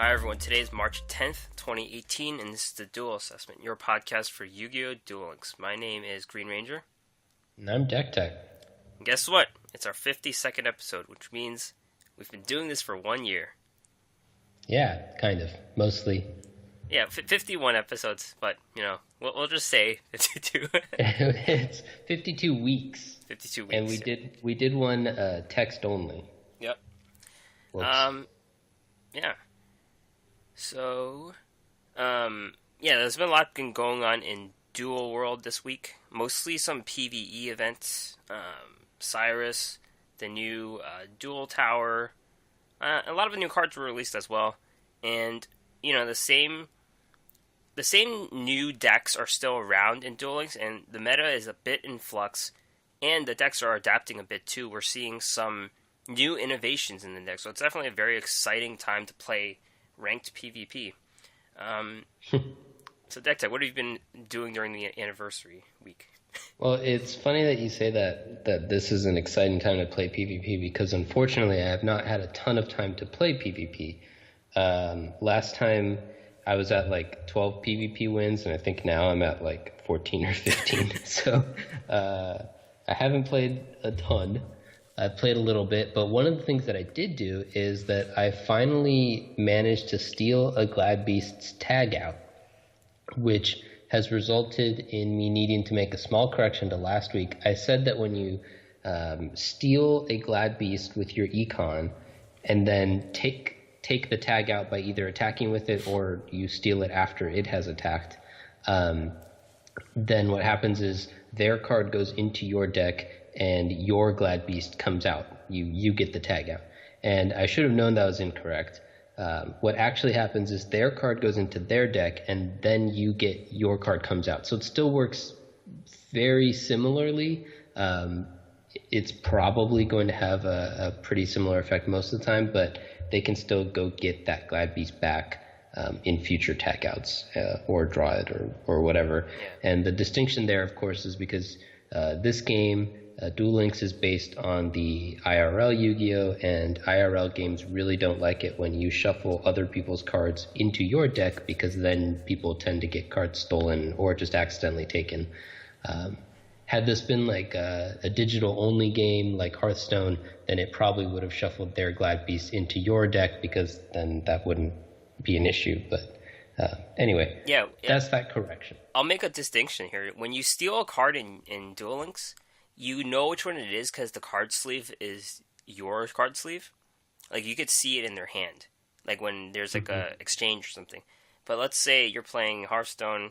Hi everyone, today is March 10th, 2018, and this is the Duel Assessment, your podcast for Yu-Gi-Oh! Duel Links. My name is Green Ranger. And I'm Deck Tech. And guess what? It's our 52nd episode, which means we've been doing this for 1 year. Yeah, kind of. Mostly. Yeah, 51 episodes, but, we'll just say 52. It's 52 weeks. 52 weeks. And we did one text only. Yep. Whoops. Yeah. So, there's been a lot going on in Duel World this week. Mostly some PvE events. Syrus, the new Duel Tower. A lot of the new cards were released as well. And, the same new decks are still around in Duel Links, and the meta is a bit in flux. And the decks are adapting a bit too. We're seeing some new innovations in the deck. So it's definitely a very exciting time to play ranked PvP. So Deck, what have you been doing during the anniversary week? Well, it's funny that you say that this is an exciting time to play PvP, because unfortunately I have not had a ton of time to play PvP. Last time I was at like 12 PvP wins, and I think now I'm at like 14 or 15. So I haven't played a ton. I've played a little bit, but one of the things that I did do is that I finally managed to steal a Glad Beast's tag out, which has resulted in me needing to make a small correction to last week. I said that when you steal a Glad Beast with your econ and then take the tag out by either attacking with it or you steal it after it has attacked, then what happens is their card goes into your deck and your Glad Beast comes out. You get the tag out. And I should have known that was incorrect. What actually happens is their card goes into their deck, and then your card comes out. So it still works very similarly. It's probably going to have a pretty similar effect most of the time, but they can still go get that Glad Beast back in future tag outs or draw it or whatever. Yeah. And the distinction there, of course, is because this game, Duel Links, is based on the IRL Yu-Gi-Oh! And IRL games really don't like it when you shuffle other people's cards into your deck, because then people tend to get cards stolen or just accidentally taken. Had this been like a digital-only game like Hearthstone, then it probably would have shuffled their Glad Beast into your deck, because then that wouldn't be an issue. But anyway, that's that correction. I'll make a distinction here. When you steal a card in Duel Links, you know which one it is because the card sleeve is your card sleeve. Like, you could see it in their hand, like when there's like a exchange or something. But let's say you're playing Hearthstone,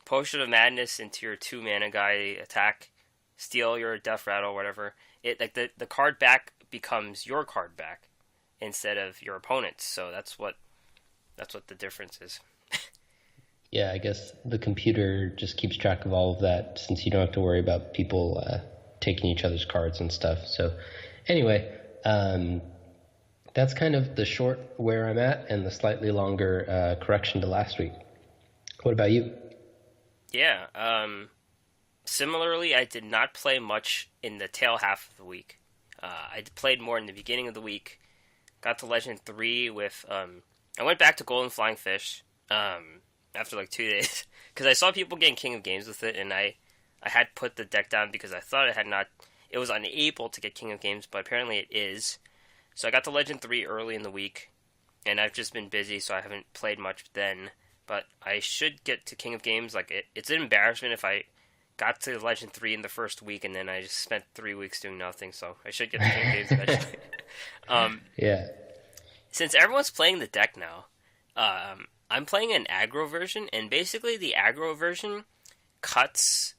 Potion of Madness into your 2-mana guy, attack, steal your Death Rattle, whatever. It like the card back becomes your card back instead of your opponent's. So that's what the difference is. Yeah, I guess the computer just keeps track of all of that, since you don't have to worry about people taking each other's cards and stuff. So anyway, that's kind of the short where I'm at and the slightly longer correction to last week. What about you? Yeah, similarly, I did not play much in the tail half of the week. I played more in the beginning of the week. Got to Legend 3 with, I went back to Golden Flying Fish after like 2 days, because I saw people getting King of Games with it, and I had put the deck down because I thought it was unable to get King of Games, but apparently it is. So I got to Legend 3 early in the week, and I've just been busy, so I haven't played much then. But I should get to King of Games. Like, it's an embarrassment if I got to Legend 3 in the first week, and then I just spent 3 weeks doing nothing, so I should get to King of Games eventually. Yeah. Since everyone's playing the deck now, I'm playing an aggro version, and basically the aggro version cuts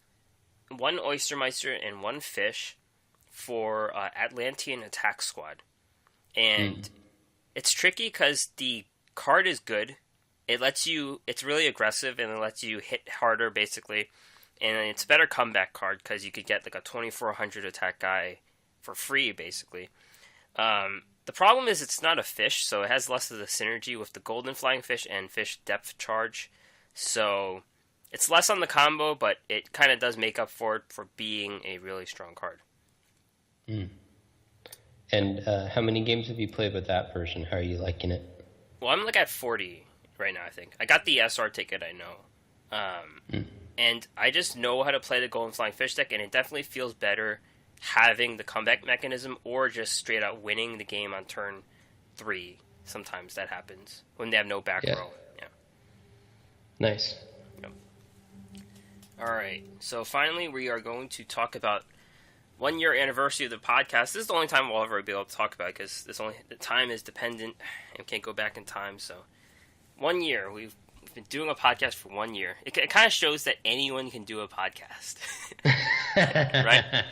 1 Oystermeister and 1 Fish for Atlantean Attack Squad. And it's tricky because the card is good. It's really aggressive, and it lets you hit harder, basically. And it's a better comeback card because you could get like a 2400 attack guy for free, basically. The problem is it's not a fish, so it has less of the synergy with the Golden Flying Fish and Fish Depth Charge. So it's less on the combo, but it kind of does make up for it for being a really strong card. And how many games have you played with that version? How are you liking it? Well, I'm like at 40 right now. I think I got the SR ticket. I know, and I just know how to play the Golden Flying Fish deck, and it definitely feels better having the comeback mechanism or just straight out winning the game on turn 3. Sometimes that happens when they have no back row. Yeah. Nice. Yep. All right. So finally, we are going to talk about 1 year anniversary of the podcast. This is the only time we'll ever be able to talk about it because the time is dependent and can't go back in time. So 1 year, we've been doing a podcast for 1 year. It kind of shows that anyone can do a podcast, right?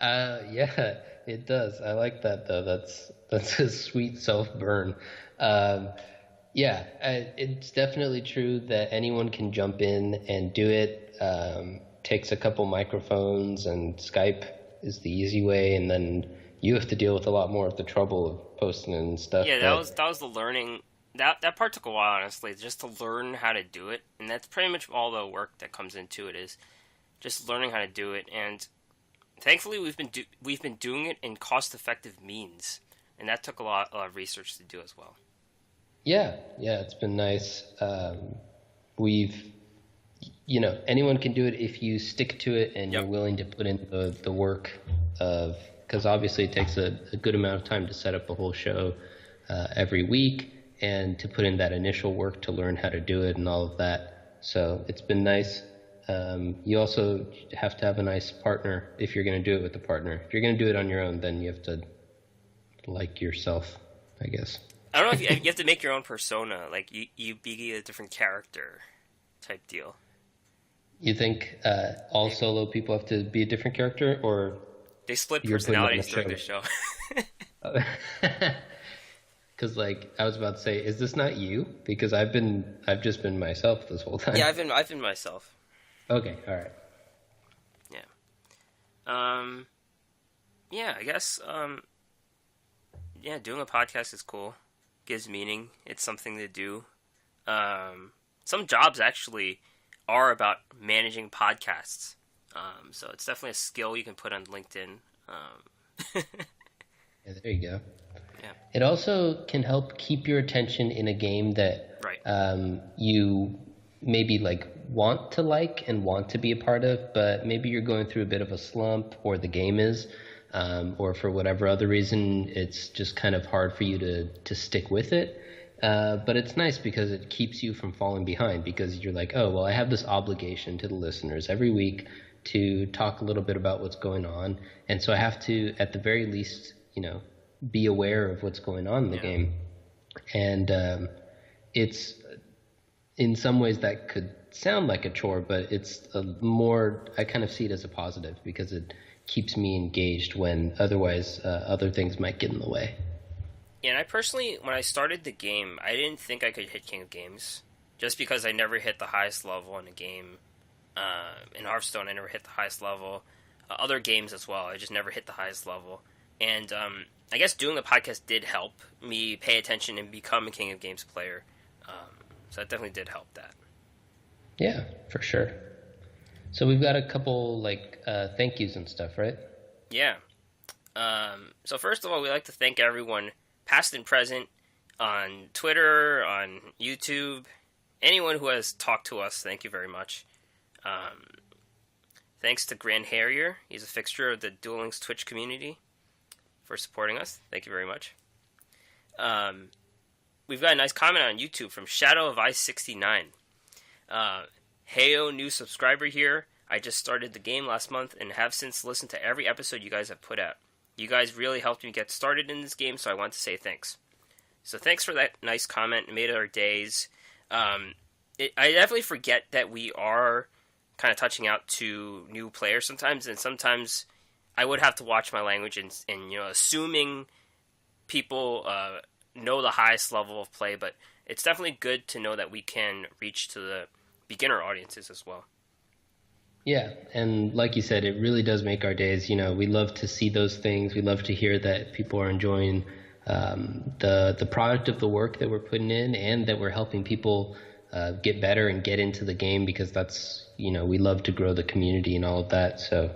Yeah, it does. I like that though. That's a sweet self-burn. Yeah, it's definitely true that anyone can jump in and do it. Takes a couple microphones, and Skype is the easy way, and then you have to deal with a lot more of the trouble of posting and stuff. Yeah, that was the learning. That part took a while, honestly, just to learn how to do it, and that's pretty much all the work that comes into it is just learning how to do it. And thankfully, we've been doing it in cost-effective means, and that took a lot of research to do as well. Yeah, it's been nice. Anyone can do it if you stick to it and you're willing to put in the work of, because obviously it takes a good amount of time to set up a whole show every week and to put in that initial work to learn how to do it and all of that. So it's been nice. You also have to have a nice partner if you're going to do it with a partner. If you're going to do it on your own, then you have to like yourself, I guess. I don't know if you have to make your own persona, like you be a different character type deal. You think all solo people have to be a different character, or they split personalities during the show? Because I was about to say, is this not you? Because I've just been myself this whole time. Yeah, I've been myself. Okay, all right. Yeah. Yeah, I guess. Yeah, doing a podcast is cool. Gives meaning. It's something to do. Some jobs actually are about managing podcasts. So it's definitely a skill you can put on LinkedIn. Yeah, there you go. Yeah. It also can help keep your attention in a game that you maybe want to and want to be a part of, but maybe you're going through a bit of a slump, or the game is, or for whatever other reason, it's just kind of hard for you to stick with it. But it's nice because it keeps you from falling behind, because you're like, oh, well, I have this obligation to the listeners every week to talk a little bit about what's going on. And so I have to, at the very least, be aware of what's going on in the game. And it's, in some ways that could sound like a chore, but it's I kind of see it as a positive, because it keeps me engaged when otherwise other things might get in the way. Yeah, and I personally, when I started the game, I didn't think I could hit King of Games, just because I never hit the highest level in a game. In Hearthstone, I never hit the highest level. Other games as well, I just never hit the highest level. And I guess doing a podcast did help me pay attention and become a King of Games player. So that definitely did help that. Yeah, for sure. So we've got a couple thank yous and stuff, right? Yeah. So first of all, we'd like to thank everyone, past and present, on Twitter, on YouTube, anyone who has talked to us. Thank you very much. Thanks to Grand Harrier. He's a fixture of the Duel Links Twitch community, for supporting us. Thank you very much. We've got a nice comment on YouTube from Shadow of Ice 69. Heyo, new subscriber here. I just started the game last month and have since listened to every episode you guys have put out. You guys really helped me get started in this game, so I want to say thanks. So thanks for that nice comment. It made our days. I definitely forget that we are kind of touching out to new players sometimes, and sometimes I would have to watch my language and assuming people know the highest level of play, but it's definitely good to know that we can reach to the beginner audiences as well. Yeah, and like you said, it really does make our days. We love to see those things. We love to hear that people are enjoying the product of the work that we're putting in, and that we're helping people get better and get into the game, because that's, we love to grow the community and all of that. So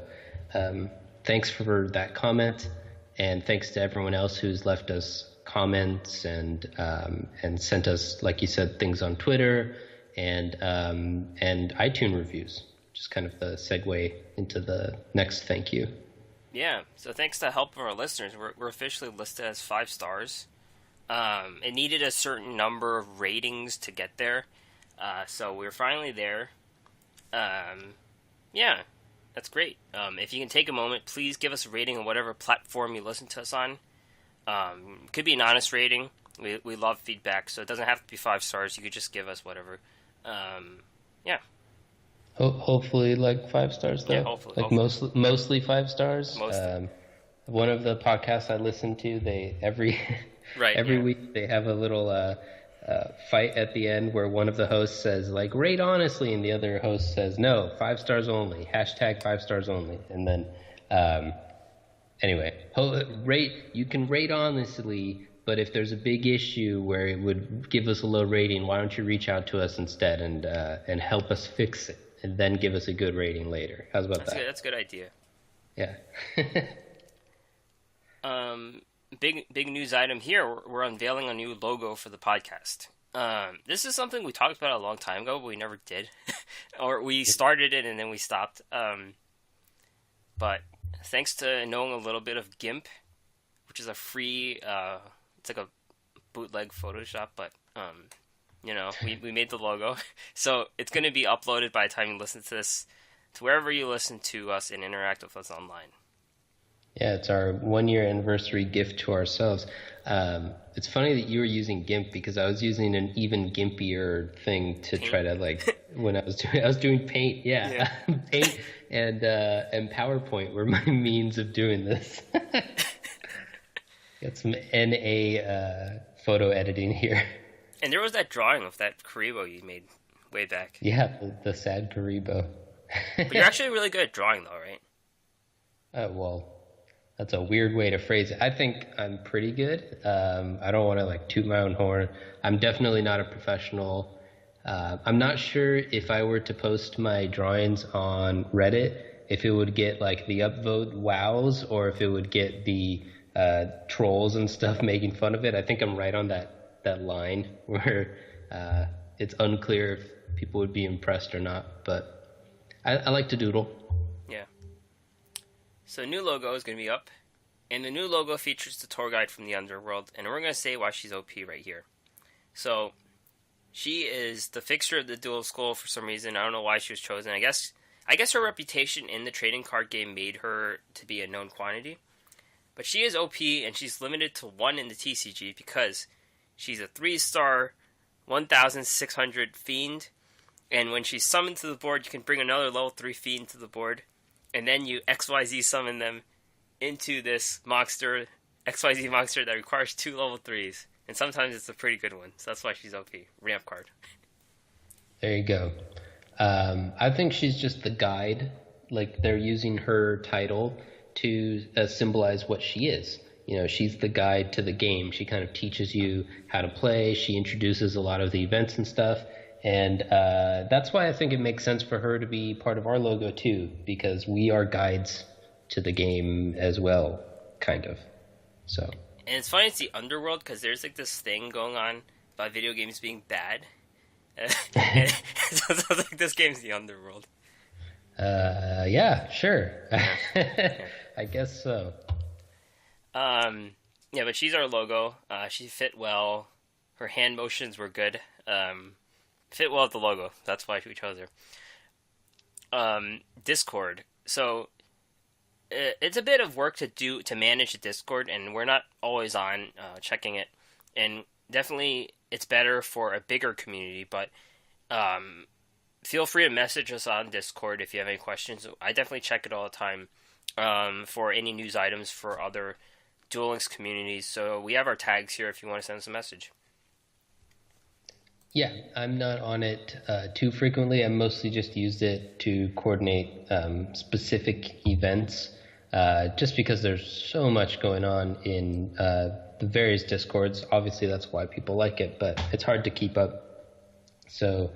thanks for that comment, and thanks to everyone else who's left us comments and sent us, like you said, things on Twitter and iTunes reviews. Just kind of the segue into the next thank you. Yeah, so thanks to the help of our listeners, we're officially listed as 5 stars. It needed a certain number of ratings to get there, so we're finally there. Yeah, that's great. If you can take a moment, please give us a rating on whatever platform you listen to us on. Could be an honest rating. We love feedback, so it doesn't have to be 5 stars. You could just give us whatever. Yeah. Hopefully, like 5 stars though. Yeah, hopefully. Mostly 5 stars. Mostly. One of the podcasts I listen to, every week they have a little fight at the end where one of the hosts says like rate honestly, and the other host says no, 5 stars only. # 5 stars only. And then anyway, you can rate honestly, but if there's a big issue where it would give us a low rating, why don't you reach out to us instead and help us fix it, and then give us a good rating later. How's about that? That's a good idea. Yeah. Big news item here. We're unveiling a new logo for the podcast. This is something we talked about a long time ago, but we never did. Or we started it and then we stopped. But thanks to knowing a little bit of GIMP, which is a free, it's like a bootleg Photoshop, but, we made the logo. So it's going to be uploaded by the time you listen to this to wherever you listen to us and interact with us online. Yeah, it's our 1-year anniversary gift to ourselves. It's funny that you were using GIMP because I was using an even GIMPier thing to try to when I was doing Paint. Yeah. Paint and PowerPoint were my means of doing this. Got some NA photo editing here. And there was that drawing of that Karibo you made way back. Yeah, the sad Karibo. But you're actually really good at drawing, though, right? Well, that's a weird way to phrase it. I think I'm pretty good. I don't want to toot my own horn. I'm definitely not a professional. I'm not sure if I were to post my drawings on Reddit, if it would get the upvote wows or if it would get the trolls and stuff making fun of it. I think I'm right on that line where it's unclear if people would be impressed or not. But I like to doodle. Yeah. So new logo is going to be up, and the new logo features the tour guide from the Underworld, and we're going to say why she's OP right here. So, she is the fixture of the Duel School for some reason. I don't know why she was chosen. I guess her reputation in the trading card game made her to be a known quantity. But she is OP, and she's limited to 1 in the TCG because she's a 3-star, 1,600 Fiend, and when she's summoned to the board, you can bring another level 3 Fiend to the board. And then you XYZ summon them into this monster, XYZ monster that requires 2 level 3s. And sometimes it's a pretty good one. So that's why she's OP. Ramp card. There you go. I think she's just the guide. They're using her title to symbolize what she is. She's the guide to the game. She kind of teaches you how to play. She introduces a lot of the events and stuff. And that's why I think it makes sense for her to be part of our logo too, because we are guides to the game as well, kind of. So. And it's funny, it's the Underworld, because there's this thing going on about video games being bad. And so this game's the Underworld. Yeah, sure. I guess so. Yeah, but she's our logo. She fit well. Her hand motions were good. Fit well with the logo. That's why we chose her. Discord. So it's a bit of work to manage the Discord, and we're not always on checking it. And definitely, it's better for a bigger community. But feel free to message us on Discord if you have any questions. I definitely check it all the time for any news items for other Duel Links communities. So we have our tags here if you want to send us a message. Yeah, I'm not on it too frequently. I mostly just used it to coordinate specific events, just because there's so much going on in the various Discords. Obviously, that's why people like it, but it's hard to keep up. So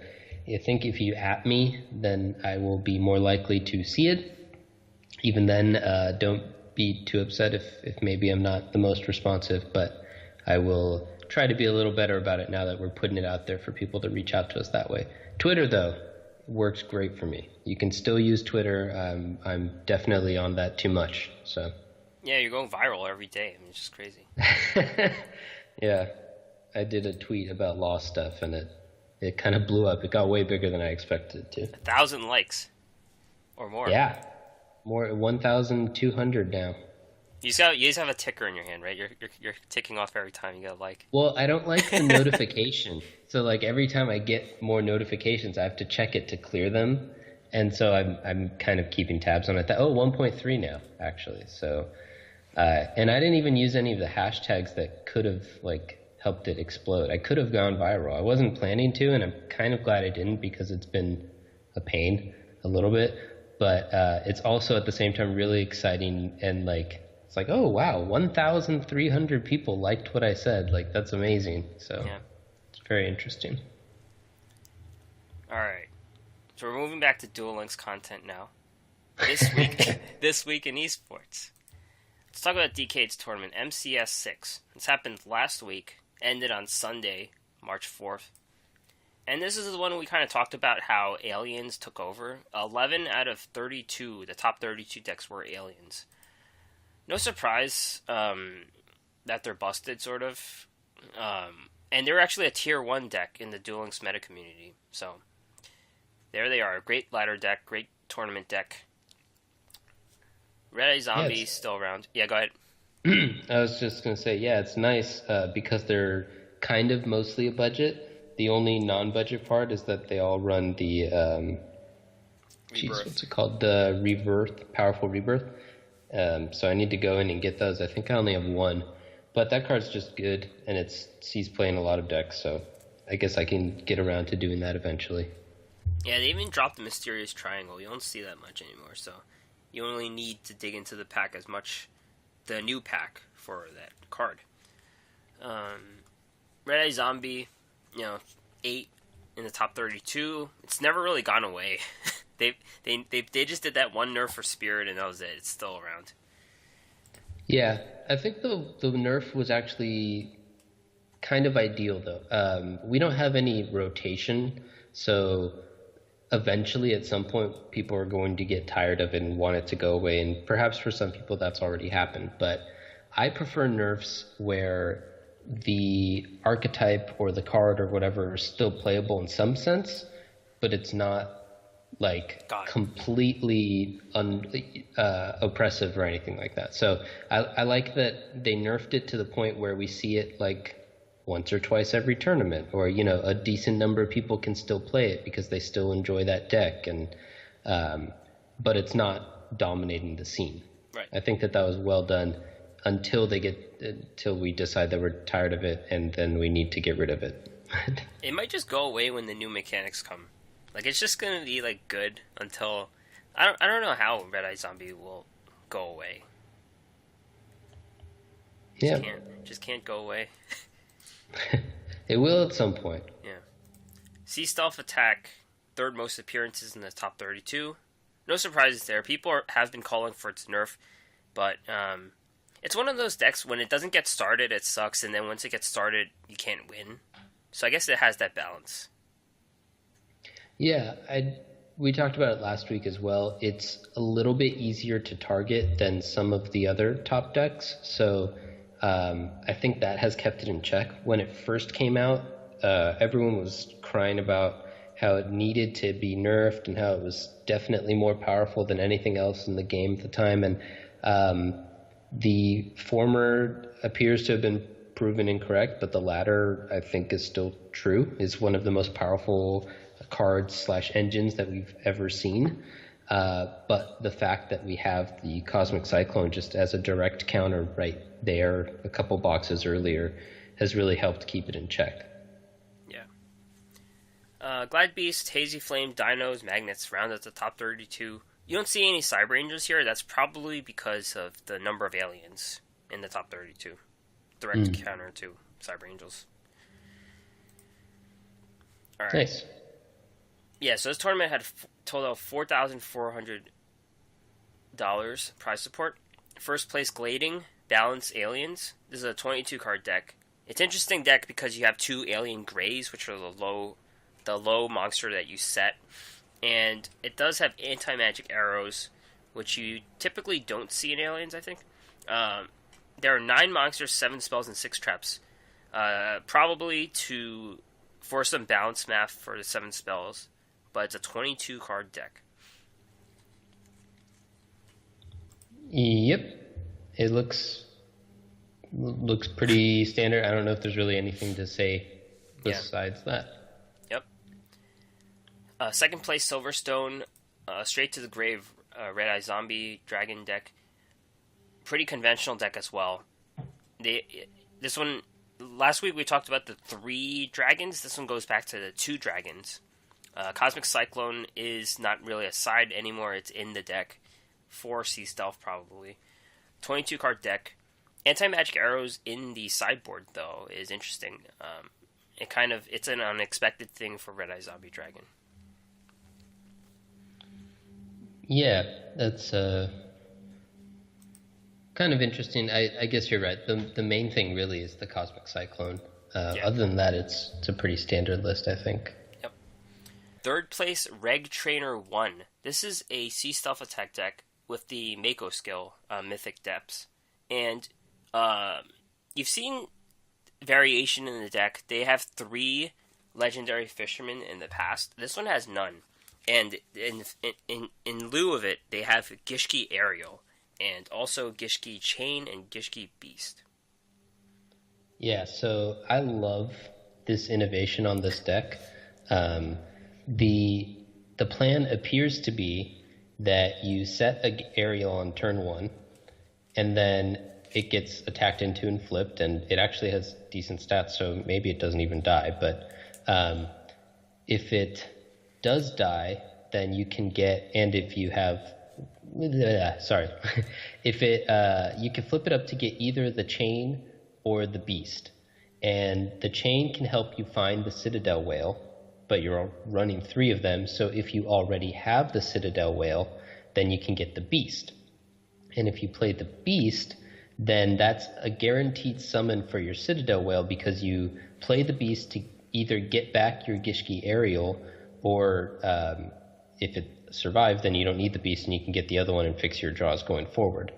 I think if you @, me, then I will be more likely to see it. Even then, don't be too upset if maybe I'm not the most responsive, but I will try to be a little better about it now that we're putting it out there for people to reach out to us that way. Twitter, though, works great for me. You can still use Twitter. I'm definitely on that too much. So. Yeah, you're going viral every day. I mean, it's just crazy. Yeah, I did a tweet about law stuff, and it kind of blew up. It got way bigger than I expected it to. 1,000 likes or more. Yeah, more 1,200 now. You just have a ticker in your hand, right? You're ticking off every time you get a like. Well, I don't like the notification. So like every time I get more notifications, I have to check it to clear them. And so I'm kind of keeping tabs on it. 1.3 now, actually. So, and I didn't even use any of the hashtags that could have like helped it explode. I could have gone viral. I wasn't planning to, and I'm kind of glad I didn't because it's been a pain a little bit. But it's also at the same time really exciting and like, it's like, oh, wow, 1,300 people liked what I said. Like, that's amazing. So yeah. It's very interesting. All right. So we're moving back to Duel Links content now. This week in esports. Let's talk about DK's tournament, MCS 6. This happened last week, ended on Sunday, March 4th. And this is the one we kind of talked about how aliens took over. 11 out of 32, the top 32 decks were aliens. No surprise that they're busted, sort of. And they're actually a tier 1 deck in the Duel Links meta community. So, there they are. Great ladder deck, great tournament deck. Red Eye Zombie still around. Yeah, go ahead. I was just going to say, yeah, it's nice because they're kind of mostly a budget. The only non-budget part is that they all run the... what's it called? The Rebirth, Powerful Rebirth. So I need to go in and get those. I think I only have one. But that card's just good, and he's playing a lot of decks, so I guess I can get around to doing that eventually. Yeah, they even dropped the Mysterious Triangle. You don't see that much anymore, so you only need to dig into the pack as much, the new pack for that card. Red Eye Zombie, 8 in the top 32. It's never really gone away. They just did that one nerf for Spirit, and that was it. It's still around. Yeah, I think the nerf was actually kind of ideal, though. We don't have any rotation, so eventually at some point people are going to get tired of it and want it to go away, and perhaps for some people that's already happened. But I prefer nerfs where the archetype or the card or whatever is still playable in some sense, but it's not like completely oppressive or anything like that. So I like that they nerfed it to the point where we see it like once or twice every tournament, or a decent number of people can still play it because they still enjoy that deck, and but it's not dominating the scene. Right. I think that was well done until we decide that we're tired of it, and then we need to get rid of it. It might just go away when the new mechanics come. Like, it's just gonna be like good until I don't know how Red Eye Zombie will go away. Just can't go away. It will at some point. Yeah. Sea Stealth Attack, third most appearances in the top 32. No surprises there. People have been calling for its nerf, but it's one of those decks when it doesn't get started, it sucks, and then once it gets started, you can't win. So I guess it has that balance. Yeah, we talked about it last week as well. It's a little bit easier to target than some of the other top decks, so I think that has kept it in check. When it first came out, everyone was crying about how it needed to be nerfed and how it was definitely more powerful than anything else in the game at the time, and the former appears to have been proven incorrect, but the latter I think is still true. It's one of the most powerful cards/engines that we've ever seen. But the fact that we have the Cosmic Cyclone just as a direct counter right there a couple boxes earlier has really helped keep it in check. Yeah. Glide Beast, Hazy Flame, Dinos, Magnets round at the top 32. You don't see any Cyber Angels here. That's probably because of the number of aliens in the top 32. Direct counter to Cyber Angels. All right. Nice. Yeah, so this tournament had a total of $4,400 prize support. First place Glading, Balance Aliens. This is a 22 card deck. It's an interesting deck because you have 2 alien greys, which are the low monster that you set, and it does have anti-magic arrows, which you typically don't see in aliens, I think. There are 9 monsters, 7 spells, and 6 traps. Probably to force some balance math for the 7 spells, but it's a 22 card deck. Yep, it looks pretty standard. I don't know if there's really anything to say besides that. Yep. Second place, Silverstone, straight to the grave, Red Eye Zombie Dragon deck. Pretty conventional deck as well. This one, last week we talked about the 3 dragons. This one goes back to the 2 dragons. Cosmic Cyclone is not really a side anymore. It's in the deck. 4 Sea Stealth probably. 22 card deck. Anti-magic arrows in the sideboard though is interesting. It's an unexpected thing for Red Eye Zombie Dragon. Yeah, that's kind of interesting. I guess you're right. The main thing really is the Cosmic Cyclone. Other than that, it's a pretty standard list, I think. Yep. Third place, Reg Trainer 1. This is a Sea Stealth attack deck with the Mako skill, Mythic Depths. And you've seen variation in the deck. They have 3 legendary fishermen in the past. This one has none. And in lieu of it, they have Gishki Aerial, and also Gishki Chain and Gishki Beast. Yeah, so I love this innovation on this deck. The plan appears to be that you set an aerial on turn 1, and then it gets attacked into and flipped, and it actually has decent stats, so maybe it doesn't even die. But if it does die, then you can get, and if you have, if it, you can flip it up to get either the chain or the beast. And the chain can help you find the Citadel Whale, but you're running 3 of them, so if you already have the Citadel Whale, then you can get the beast. And if you play the beast, then that's a guaranteed summon for your Citadel Whale, because you play the beast to either get back your Gishki Aerial, or if it survives, then you don't need the beast and you can get the other one and fix your draws going forward.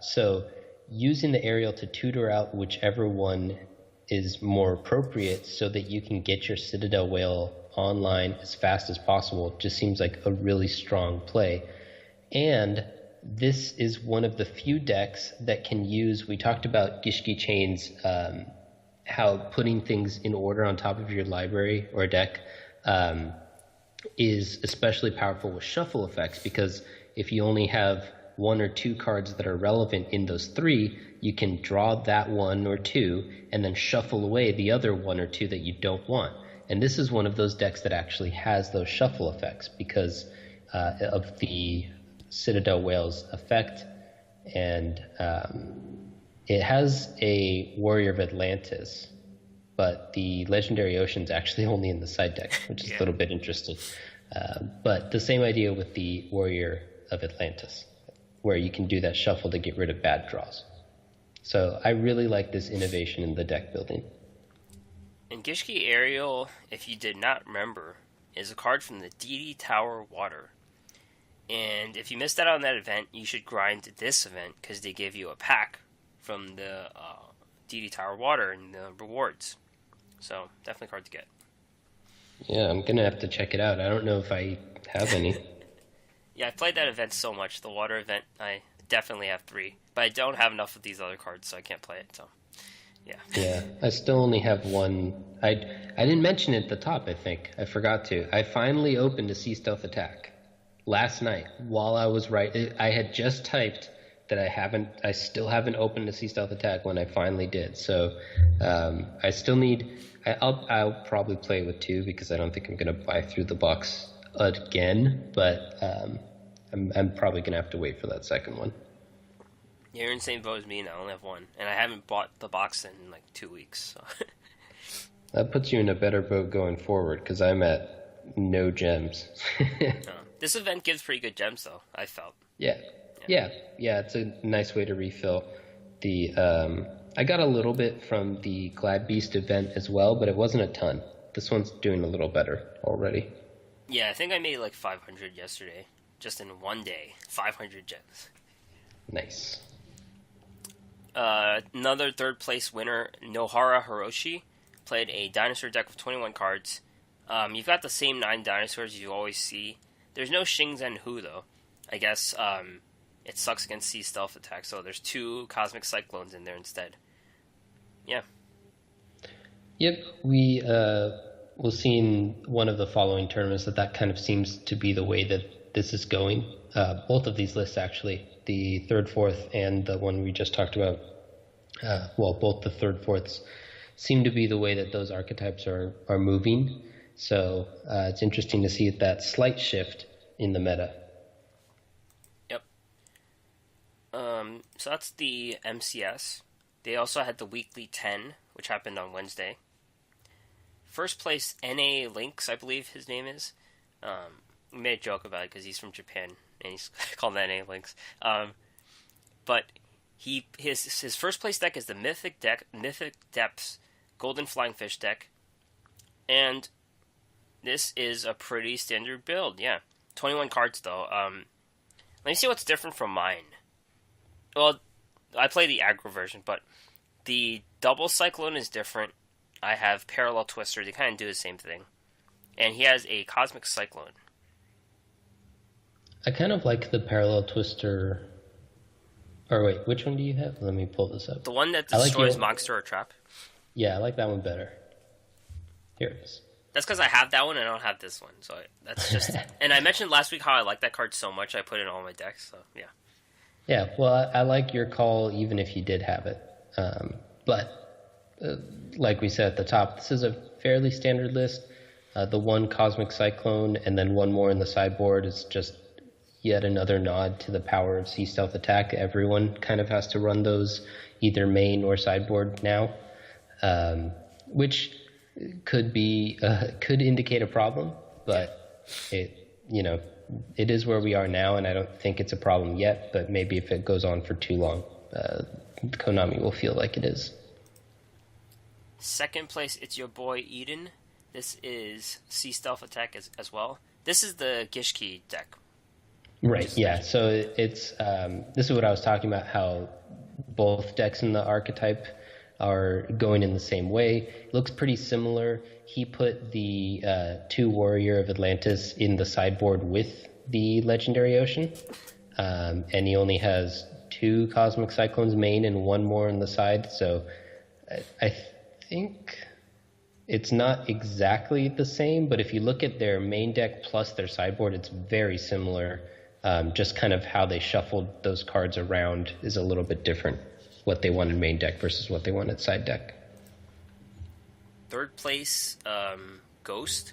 So using the aerial to tutor out whichever one is more appropriate so that you can get your Citadel Whale online as fast as possible just seems like a really strong play. And this is one of the few decks that can use, we talked about Gishki Chains, how putting things in order on top of your library or deck is especially powerful with shuffle effects, because if you only have 1 or 2 cards that are relevant in those 3, you can draw that 1 or 2 and then shuffle away the other 1 or 2 that you don't want. And this is one of those decks that actually has those shuffle effects because of the Citadel Whale's effect. And it has a Warrior of Atlantis, but the Legendary Ocean's actually only in the side deck, which is a little bit interesting. But the same idea with the Warrior of Atlantis, where you can do that shuffle to get rid of bad draws. So I really like this innovation in the deck building. And Gishki Aerial, if you did not remember, is a card from the DD Tower Water. And if you missed out on that event, you should grind this event, because they give you a pack from the DD Tower Water and the rewards. So, definitely a card to get. Yeah, I'm going to have to check it out. I don't know if I have any. Yeah, I played that event so much. The water event, I definitely have 3. But I don't have enough of these other cards, so I can't play it. So, yeah. Yeah, I still only have 1. I didn't mention it at the top, I think. I forgot to. I finally opened a Sea Stealth Attack last night while I was I had just typed that I still haven't opened a Sea Stealth Attack when I finally did. So I still need, I'll probably play with 2 because I don't think I'm going to buy through the box again, but I'm probably going to have to wait for that second one. Yeah, you're in the same boat as me now. I only have 1. And I haven't bought the box in like 2 weeks. So. That puts you in a better boat going forward because I'm at no gems. This event gives pretty good gems, though, I felt. Yeah, it's a nice way to refill the I got a little bit from the Glad Beast event as well, but it wasn't a ton. This one's doing a little better already. Yeah, I think I made like 500 yesterday. Just in one day. 500 gems. Nice. Another third place winner, Nohara Hiroshi, played a dinosaur deck with 21 cards. You've got the same 9 dinosaurs you always see. There's no Shingen Hu, though. I guess it sucks against sea stealth attacks, so there's 2 Cosmic Cyclones in there instead. Yeah. Yep, we'll see in one of the following tournaments that kind of seems to be the way that this is going. Both of these lists, actually, the third, fourth, and the one we just talked about, both the third, fourths seem to be the way that those archetypes are moving. So it's interesting to see that slight shift in the meta. Yep. So that's the MCS. They also had the weekly 10, which happened on Wednesday. First place, NA Links, I believe his name is. We made a joke about it because he's from Japan and he's called NA Links. But his first place deck is the Mythic Depths Golden Flying Fish deck, and this is a pretty standard build. Yeah, 21 cards though. Let me see what's different from mine. Well, I play the aggro version, but the double Cyclone is different. I have Parallel Twister. They kind of do the same thing. And he has a Cosmic Cyclone. I kind of like the Parallel Twister. Or wait, which one do you have? Let me pull this up. The one that destroys monster or trap. Yeah, I like that one better. Here it is. That's because I have that one and I don't have this one. So that's just... And I mentioned last week how I like that card so much I put it in all my decks. So, yeah. Yeah, well, I like your call even if you did have it. Like we said at the top, this is a fairly standard list. The one Cosmic Cyclone and then one more in the sideboard is just yet another nod to the power of Sea Stealth Attack. Everyone kind of has to run those either main or sideboard now, which could indicate a problem, but it is where we are now, and I don't think it's a problem yet, but maybe if it goes on for too long, Konami will feel like it is. Second place, it's your boy Eden. This is Sea Stealth Attack as well. This is the Gishki deck. Right, yeah. So it's this is what I was talking about, how both decks in the archetype are going in the same way. It looks pretty similar. He put the 2 Warrior of Atlantis in the sideboard with the Legendary Ocean, and he only has 2 Cosmic Cyclones main and 1 more on the side, so I think it's not exactly the same, but if you look at their main deck plus their sideboard, it's very similar. Just kind of how they shuffled those cards around is a little bit different, what they wanted main deck versus what they wanted side deck. Third place, Ghost.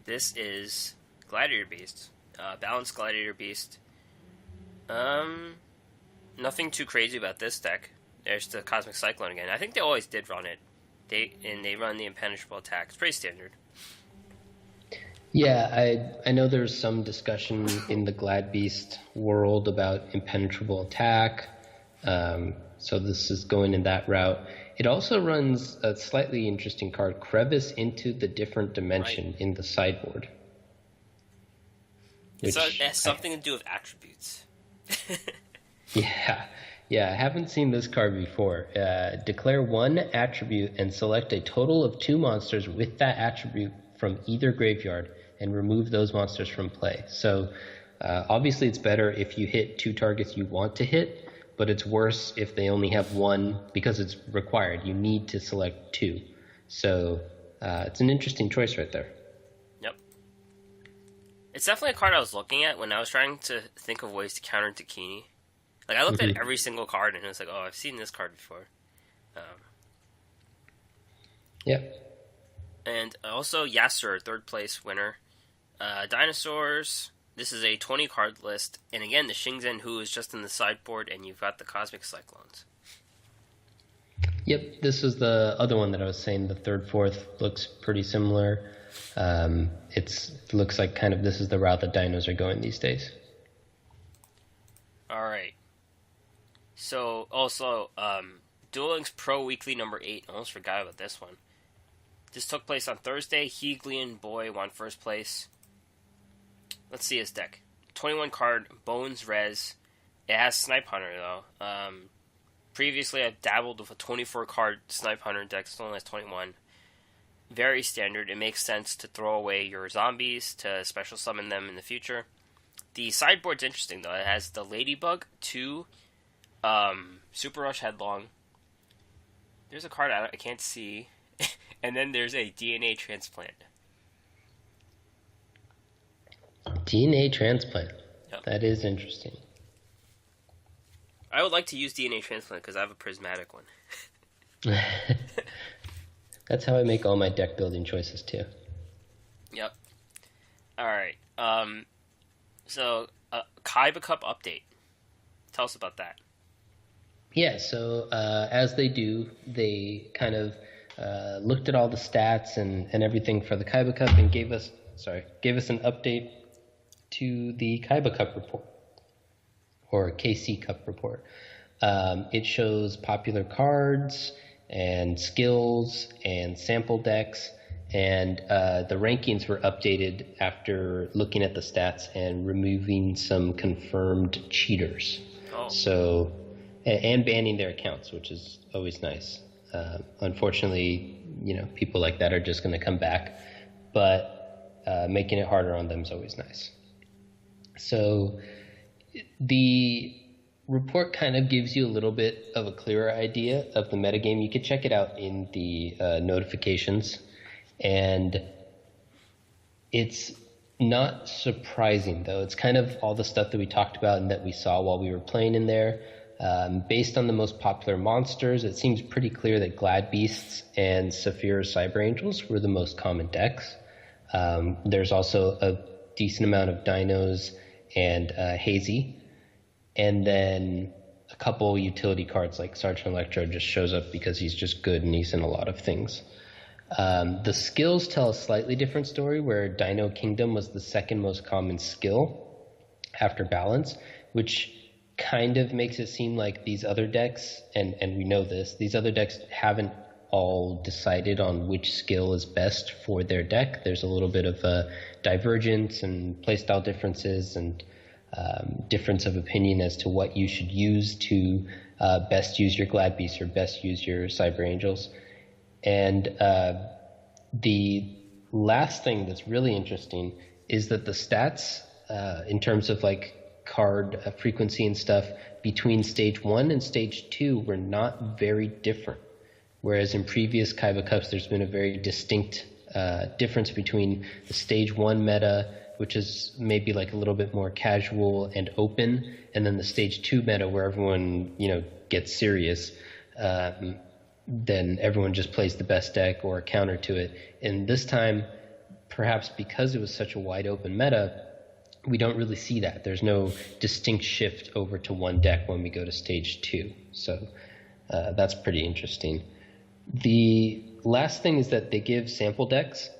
This is Gladiator Beast. Balanced Gladiator Beast. Nothing too crazy about this deck. There's the Cosmic Cyclone again. I think they always did run it. They run the Impenetrable Attack. It's pretty standard. Yeah, I know there's some discussion in the Glad Beast world about Impenetrable Attack, so this is going in that route. It also runs a slightly interesting card, Crevice into the Different Dimension, in the sideboard. It has something to do with attributes. Yeah, I haven't seen this card before. Declare 1 attribute and select a total of 2 monsters with that attribute from either graveyard and remove those monsters from play. So obviously it's better if you hit 2 targets you want to hit, but it's worse if they only have 1 because it's required. You need to select 2. So it's an interesting choice right there. Yep. It's definitely a card I was looking at when I was trying to think of ways to counter Takini. Like, I looked at every single card and it was like, oh, I've seen this card before. Yep. And also Yasser, third place winner. Dinosaurs. This is a 20 card list. And again, the Shingen Hu is just in the sideboard and you've got the Cosmic Cyclones. Yep, this is the other one that I was saying. The third, fourth looks pretty similar. It looks like kind of this is the route that dinos are going these days. Alright. So, also, Duel Links Pro Weekly number 8. Almost forgot about this one. This took place on Thursday. Heaglian Boy won first place. Let's see his deck. 21 card, Bones Res. It has Snipe Hunter, though. Previously, I've dabbled with a 24 card Snipe Hunter deck. It only has 21. Very standard. It makes sense to throw away your zombies to special summon them in the future. The sideboard's interesting, though. It has the Ladybug, 2 Super Rush Headlong. There's a card I can't see. And then there's a DNA Transplant. DNA Transplant. Yep. That is interesting. I would like to use DNA Transplant because I have a prismatic one. That's how I make all my deck building choices too. Yep. Alright. So, Kaiba Cup update. Tell us about that. Yeah, so as they do, they kind of looked at all the stats and everything for the Kaiba Cup and gave us an update to the Kaiba Cup report, or KC Cup report. It shows popular cards and skills and sample decks, and the rankings were updated after looking at the stats and removing some confirmed cheaters. Oh. So, and banning their accounts, which is always nice. Unfortunately, people like that are just going to come back, but making it harder on them is always nice. So the report kind of gives you a little bit of a clearer idea of the metagame. You could check it out in the notifications, and it's not surprising, though. It's kind of all the stuff that we talked about and that we saw while we were playing in there. Based on the most popular monsters, it seems pretty clear that Glad Beasts and Saphira Cyber Angels were the most common decks. There's also a decent amount of Dinos and Hazy. And then a couple utility cards like Sergeant Electro just shows up because he's just good and he's in a lot of things. The skills tell a slightly different story, where Dino Kingdom was the second most common skill after Balance, which kind of makes it seem like these other decks, and we know this, these other decks haven't all decided on which skill is best for their deck. There's a little bit of divergence and playstyle differences and difference of opinion as to what you should use to best use your Glad Beasts or best use your Cyber Angels. And the last thing that's really interesting is that the stats in terms of like card frequency and stuff between stage 1 and stage 2 were not very different. Whereas in previous Kaiba Cups, there's been a very distinct difference between the stage 1 meta, which is maybe like a little bit more casual and open, and then the stage 2 meta where everyone, gets serious. Then everyone just plays the best deck or a counter to it. And this time, perhaps because it was such a wide open meta, we don't really see that. There's no distinct shift over to one deck when we go to stage 2. So that's pretty interesting. The last thing is that they give sample decks,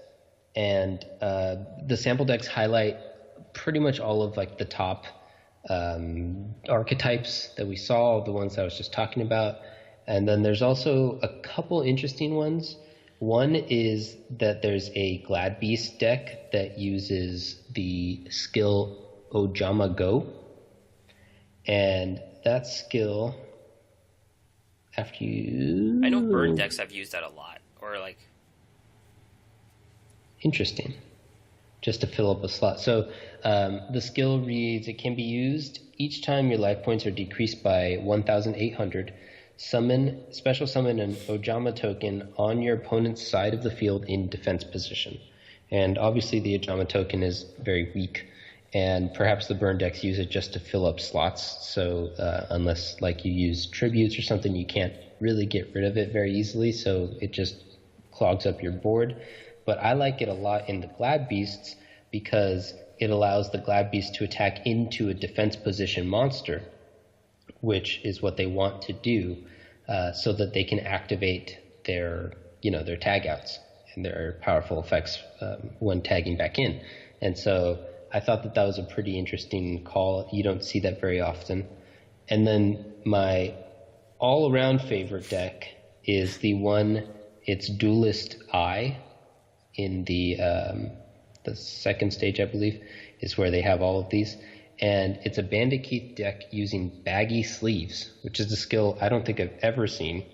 and the sample decks highlight pretty much all of like the top archetypes that we saw, the ones I was just talking about. And then there's also a couple interesting ones. One is that there's a Glad Beast deck that uses the skill Ojama Go. And that skill, after you... I know burn decks have used that a lot. Or like... Interesting. Just to fill up a slot. So the skill reads, it can be used each time your life points are decreased by 1,800. Special summon an Ojama token on your opponent's side of the field in defense position. And obviously the Ojama token is very weak, and perhaps the burn decks use it just to fill up slots. So unless like you use tributes or something, you can't really get rid of it very easily, so it just clogs up your board. But I like it a lot in the Glad Beasts because it allows the Glad Beast to attack into a defense position monster, which is what they want to do, so that they can activate their tag outs and their powerful effects when tagging back in. And so I thought that was a pretty interesting call. You don't see that very often. And then my all-around favorite deck is the one, it's Duelist I in the second stage, I believe, is where they have all of these. And it's a Bandit Keith deck using baggy sleeves, which is a skill I don't think I've ever seen.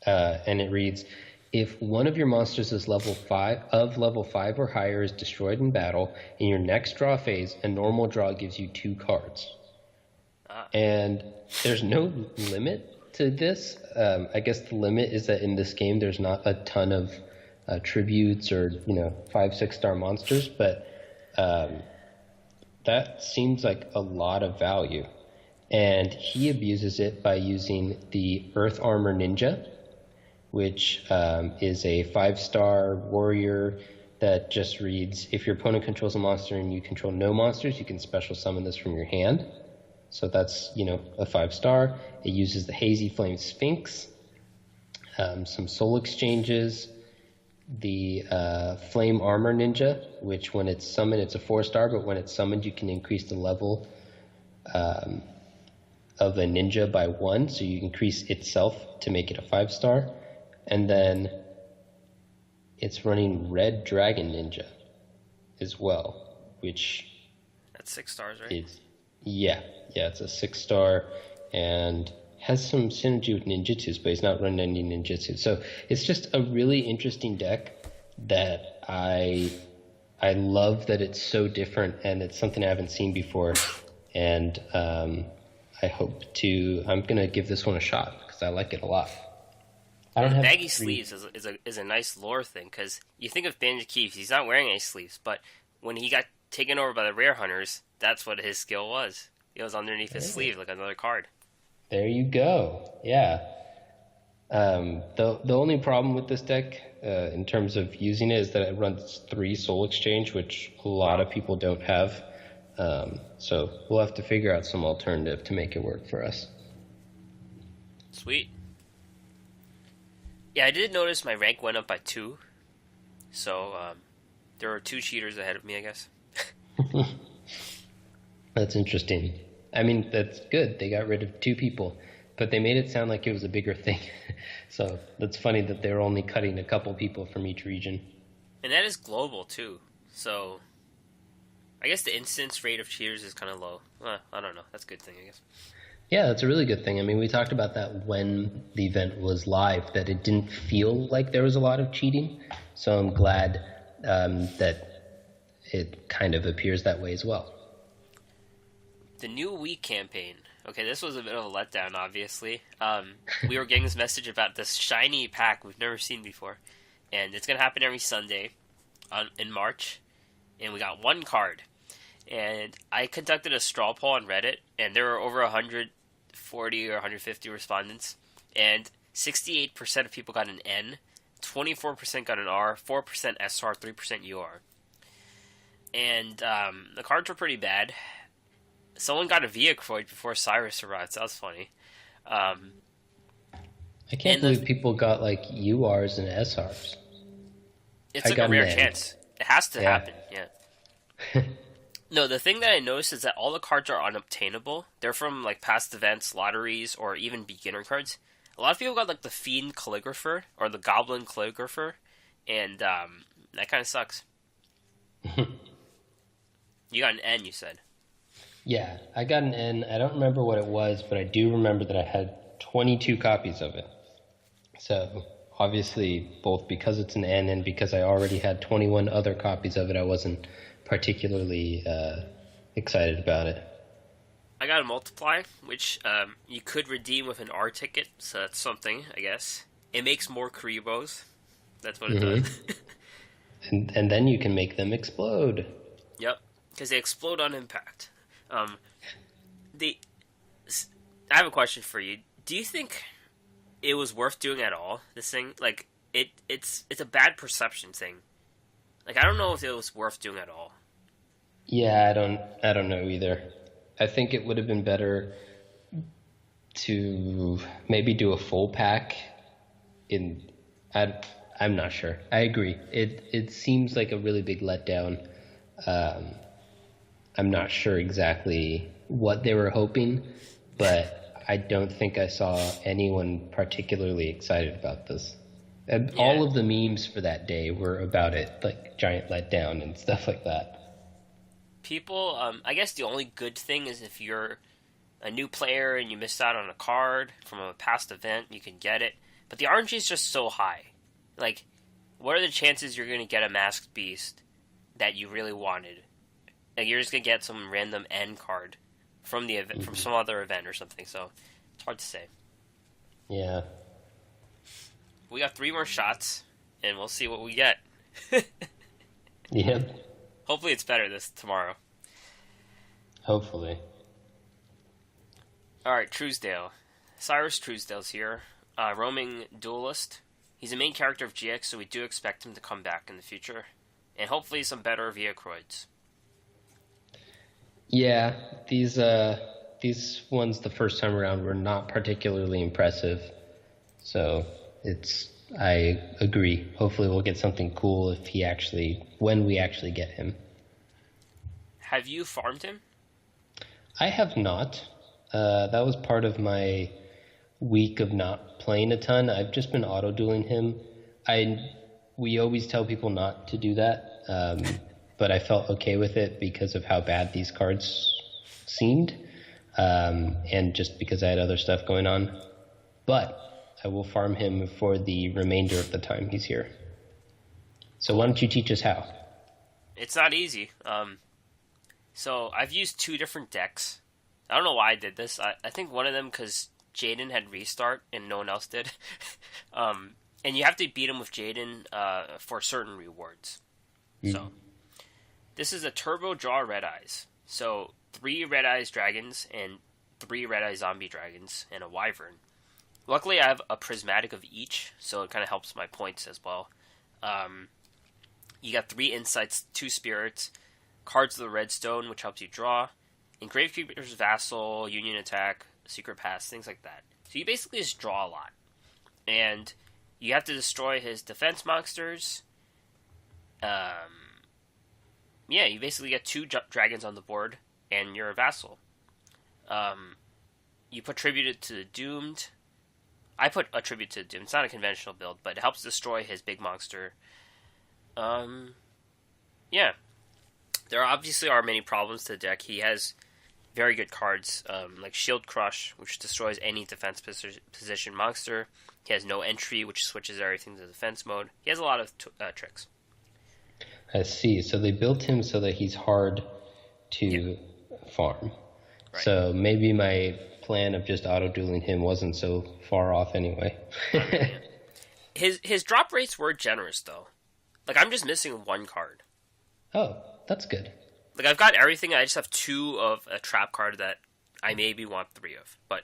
And it reads, if one of your monsters is level 5 or higher is destroyed in battle, in your next draw phase, a normal draw gives you 2 cards. And there's no limit to this. I guess the limit is that in this game there's not a ton of tributes or 5-6 star monsters, but that seems like a lot of value. And he abuses it by using the Earth Armor Ninja, which is a 5-star warrior that just reads, if your opponent controls a monster and you control no monsters, you can special summon this from your hand. So that's, a 5-star. It uses the Hazy Flame Sphinx, some soul exchanges, the Flame Armor Ninja, which when it's summoned, it's a 4-star, but when it's summoned, you can increase the level of a ninja by 1, so you increase itself to make it a 5-star. And then it's running Red Dragon Ninja as well, which... That's 6 stars, right? Yeah, it's a 6-star and has some synergy with ninjutsus, but he's not running any ninjutsu. So it's just a really interesting deck that I love, that it's so different and it's something I haven't seen before. And I'm going to give this one a shot because I like it a lot. I don't have baggy sleeves is a nice lore thing, because you think of Bandit Keith, he's not wearing any sleeves, but when he got taken over by the Rare Hunters, that's what his skill was. It was underneath his sleeve, like another card. There you go. Yeah. The only problem with this deck, in terms of using it, is that it runs 3 Soul Exchange, which a lot of people don't have. So we'll have to figure out some alternative to make it work for us. Sweet. Yeah, I did notice my rank went up by 2. So there were 2 cheaters ahead of me, I guess. That's interesting. I mean, that's good. They got rid of 2 people, but they made it sound like it was a bigger thing. So that's funny that they're only cutting a couple people from each region. And that is global, too. So I guess the incidence rate of cheaters is kind of low. I don't know. That's a good thing, I guess. Yeah, that's a really good thing. I mean, we talked about that when the event was live, that it didn't feel like there was a lot of cheating. So I'm glad that it kind of appears that way as well. The new week campaign. Okay, this was a bit of a letdown, obviously. We were getting this message about this shiny pack we've never seen before. And it's going to happen every Sunday in March. And we got 1 card. And I conducted a straw poll on Reddit, and there were over 140 or 150 respondents. And 68% of people got an N, 24% got an R, 4% SR, 3% UR. And the cards were pretty bad. Someone got a Viacroid before Syrus arrived, so that was funny. I can't believe people got like URs and SRs. It's like a rare chance. It has to happen, yeah. No, the thing that I noticed is that all the cards are unobtainable. They're from like past events, lotteries, or even beginner cards. A lot of people got like the Fiend Calligrapher or the Goblin Calligrapher, and that kind of sucks. You got an N, you said. Yeah, I got an N. I don't remember what it was, but I do remember that I had 22 copies of it. So, obviously, both because it's an N and because I already had 21 other copies of it, I wasn't particularly excited about it. I got a Multiply, which you could redeem with an R ticket, so that's something, I guess. It makes more Karibos. That's what it does. and then you can make them explode. Yep, because they explode on impact. I have a question for you. Do you think it was worth doing at all, this thing? Like, it's a bad perception thing. Like, I don't know if it was worth doing at all. Yeah, I don't know either. I think it would have been better to maybe do a full pack I'm not sure. I agree. It seems like a really big letdown. I'm not sure exactly what they were hoping, but I don't think I saw anyone particularly excited about this. And Yeah. all of the memes for that day were about it, like giant letdown and stuff like that. People, I guess the only good thing is if you're a new player and you missed out on a card from a past event, you can get it. But the RNG is just so high. Like, what are the chances you're going to get a masked beast that you really wanted? Like, you're just going to get some random end card from the event, from some other event or something. So it's hard to say. Yeah. We got 3 more shots, and we'll see what we get. Yep. Hopefully it's better this tomorrow. Hopefully. Alright, Truesdale. Syrus Truesdale's here. Roaming duelist. He's a main character of GX, so we do expect him to come back in the future. And hopefully some better Viacroids. Yeah, these ones the first time around were not particularly impressive. So I agree. Hopefully we'll get something cool when we actually get him. Have you farmed him? I have not. That was part of my week of not playing a ton. I've just been auto-dueling him. We always tell people not to do that, but I felt okay with it because of how bad these cards seemed, and just because I had other stuff going on. But I will farm him for the remainder of the time he's here. So why don't you teach us how? It's not easy. So I've used 2 different decks. I don't know why I did this. I think one of them because Jaden had restart and no one else did. And you have to beat him with Jaden for certain rewards. So this is a Turbo Draw Red Eyes. So 3 Red Eyes Dragons and 3 Red Eyes Zombie Dragons and a Wyvern. Luckily I have a Prismatic of each, so it kind of helps my points as well. You got 3 Insights, 2 Spirits, Cards of the Redstone, which helps you draw, and Gravekeeper's Vassal, Union Attack, Secret Pass, things like that. So you basically just draw a lot. And you have to destroy his defense monsters. You basically get 2 dragons on the board, and you're a vassal. You put Tribute to the Doomed. I put a Tribute to the Doomed. It's not a conventional build, but it helps destroy his big monster. There obviously are many problems to the deck. He has very good cards, like Shield Crush, which destroys any defense position monster. He has no entry, which switches everything to defense mode. He has a lot of tricks. I see. So they built him so that he's hard to farm. Right. So maybe my plan of just auto-dueling him wasn't so far off anyway. His drop rates were generous, though. Like, I'm just missing 1 card. Oh, that's good. Like, I've got everything. I just have 2 of a trap card that I maybe want 3 of. But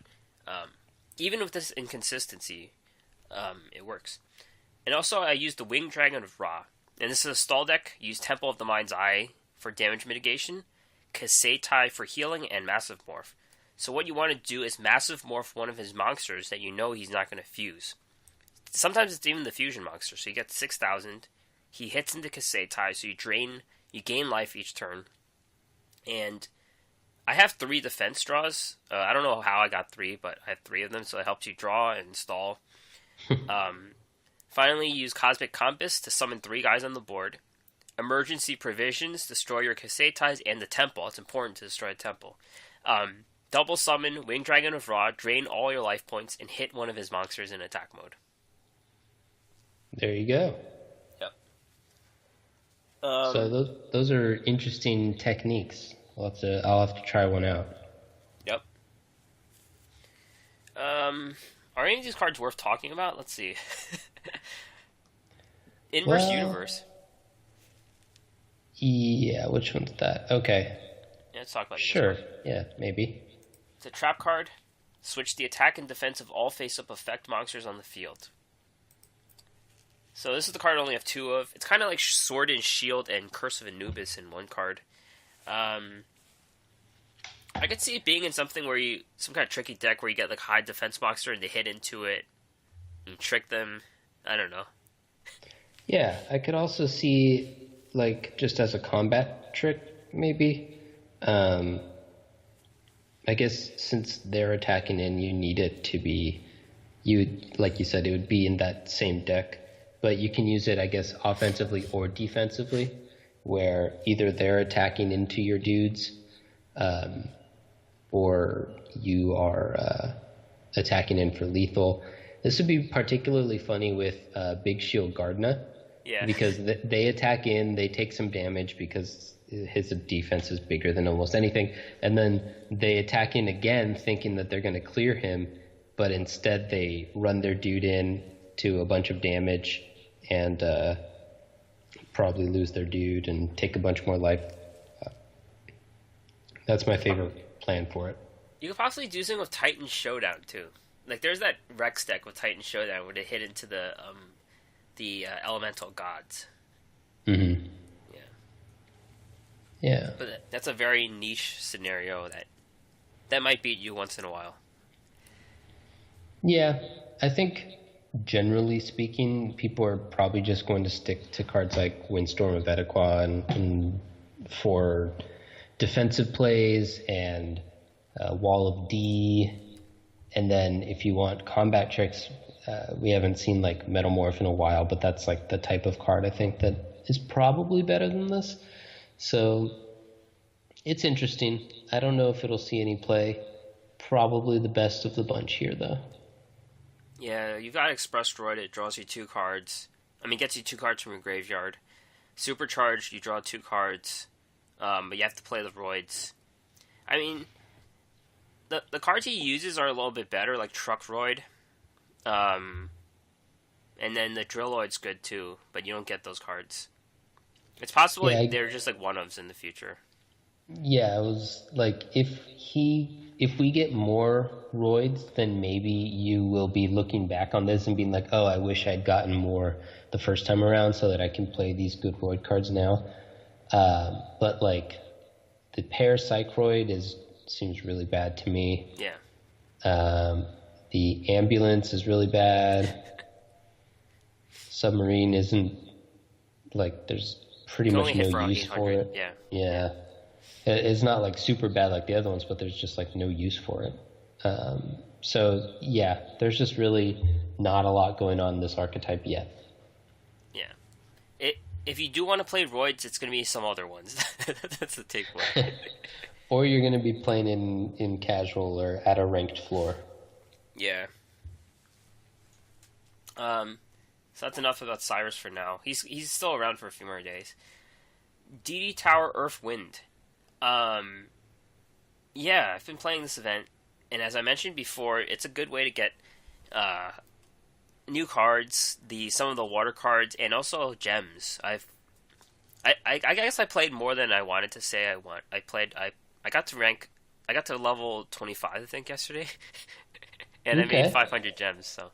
even with this inconsistency, it works. And also, I used the Winged Dragon of Ra. And this is a stall deck. Use Temple of the Mind's Eye for damage mitigation, Kaseitai for healing, and Massive Morph. So what you want to do is Massive Morph one of his monsters that you know he's not going to fuse. Sometimes it's even the fusion monster. So you get 6,000. He hits into Kaseitai, so you gain life each turn. And I have 3 defense draws. I don't know how I got 3, but I have 3 of them, so it helps you draw and stall. Finally, use Cosmic Compass to summon 3 guys on the board. Emergency Provisions, destroy your Kaseitais and the Temple. It's important to destroy a Temple. Double summon Winged Dragon of Ra, drain all your life points, and hit one of his monsters in attack mode. There you go. Yep. So those are interesting techniques. I'll have to try one out. Yep. Are any of these cards worth talking about? Let's see. Inverse Universe. Yeah, which one's that? Okay. Yeah, let's talk about it. Sure. Yeah, maybe. It's a trap card. Switch the attack and defense of all face-up effect monsters on the field. So this is the card I only have 2 of. It's kind of like Sword and Shield and Curse of Anubis in 1 card. I could see it being in something where some kind of tricky deck where you get like high defense monster and they hit into it and trick them. I don't know. Yeah, I could also see like just as a combat trick, maybe I guess since they're attacking in, you need it to be, like you said, it would be in that same deck. But you can use it, I guess, offensively or defensively, where either they're attacking into your dudes, or you are attacking in for lethal. This would be particularly funny with Big Shield Gardna, because they attack in, they take some damage because his defense is bigger than almost anything, and then they attack in again thinking that they're going to clear him, but instead they run their dude in to a bunch of damage and probably lose their dude and take a bunch more life. That's my favorite plan for it. You could possibly do something with Titan Showdown too. Like there's that Rex deck with Titan Showdown where they hit into the elemental gods. Mm-hmm. Yeah. But that's a very niche scenario that might beat you once in a while. Yeah, I think generally speaking, people are probably just going to stick to cards like Windstorm of Edequa and for defensive plays and Wall of D. And then if you want combat tricks, we haven't seen like Metamorph in a while, but that's like the type of card I think that is probably better than this. So it's interesting. I don't know if it'll see any play. Probably the best of the bunch here, though. Yeah, you've got Express Droid. It draws you 2 cards. I mean, gets you 2 cards from your graveyard. Supercharged, you draw 2 cards, but you have to play the Roids. I mean, the cards he uses are a little bit better, like Truck Roid. And then the Drilloid's good too, but you don't get those cards. It's possible they're just like one-ofs in the future. Yeah, it was like if we get more Roids, then maybe you will be looking back on this and being like, oh, I wish I'd gotten more the first time around so that I can play these good Roid cards now. But like the pair Psychroid seems really bad to me. Yeah. The Ambulance is really bad. Submarine isn't, like, there's pretty much no use for it. Yeah. It's not like super bad like the other ones, but there's just like no use for it. So yeah, there's just really not a lot going on in this archetype yet. Yeah. If you do want to play Roids, it's going to be some other ones. That's the takeaway. Or you're going to be playing in casual or at a ranked floor. Yeah. So that's enough about Syrus for now. He's still around for a few more days. DD Tower Earth Wind. Yeah, I've been playing this event, and as I mentioned before, it's a good way to get new cards, some of the water cards, and also gems. I guess I played more than I wanted to say I want. I got to level 25, I think, yesterday. And okay. I made 500 gems, so.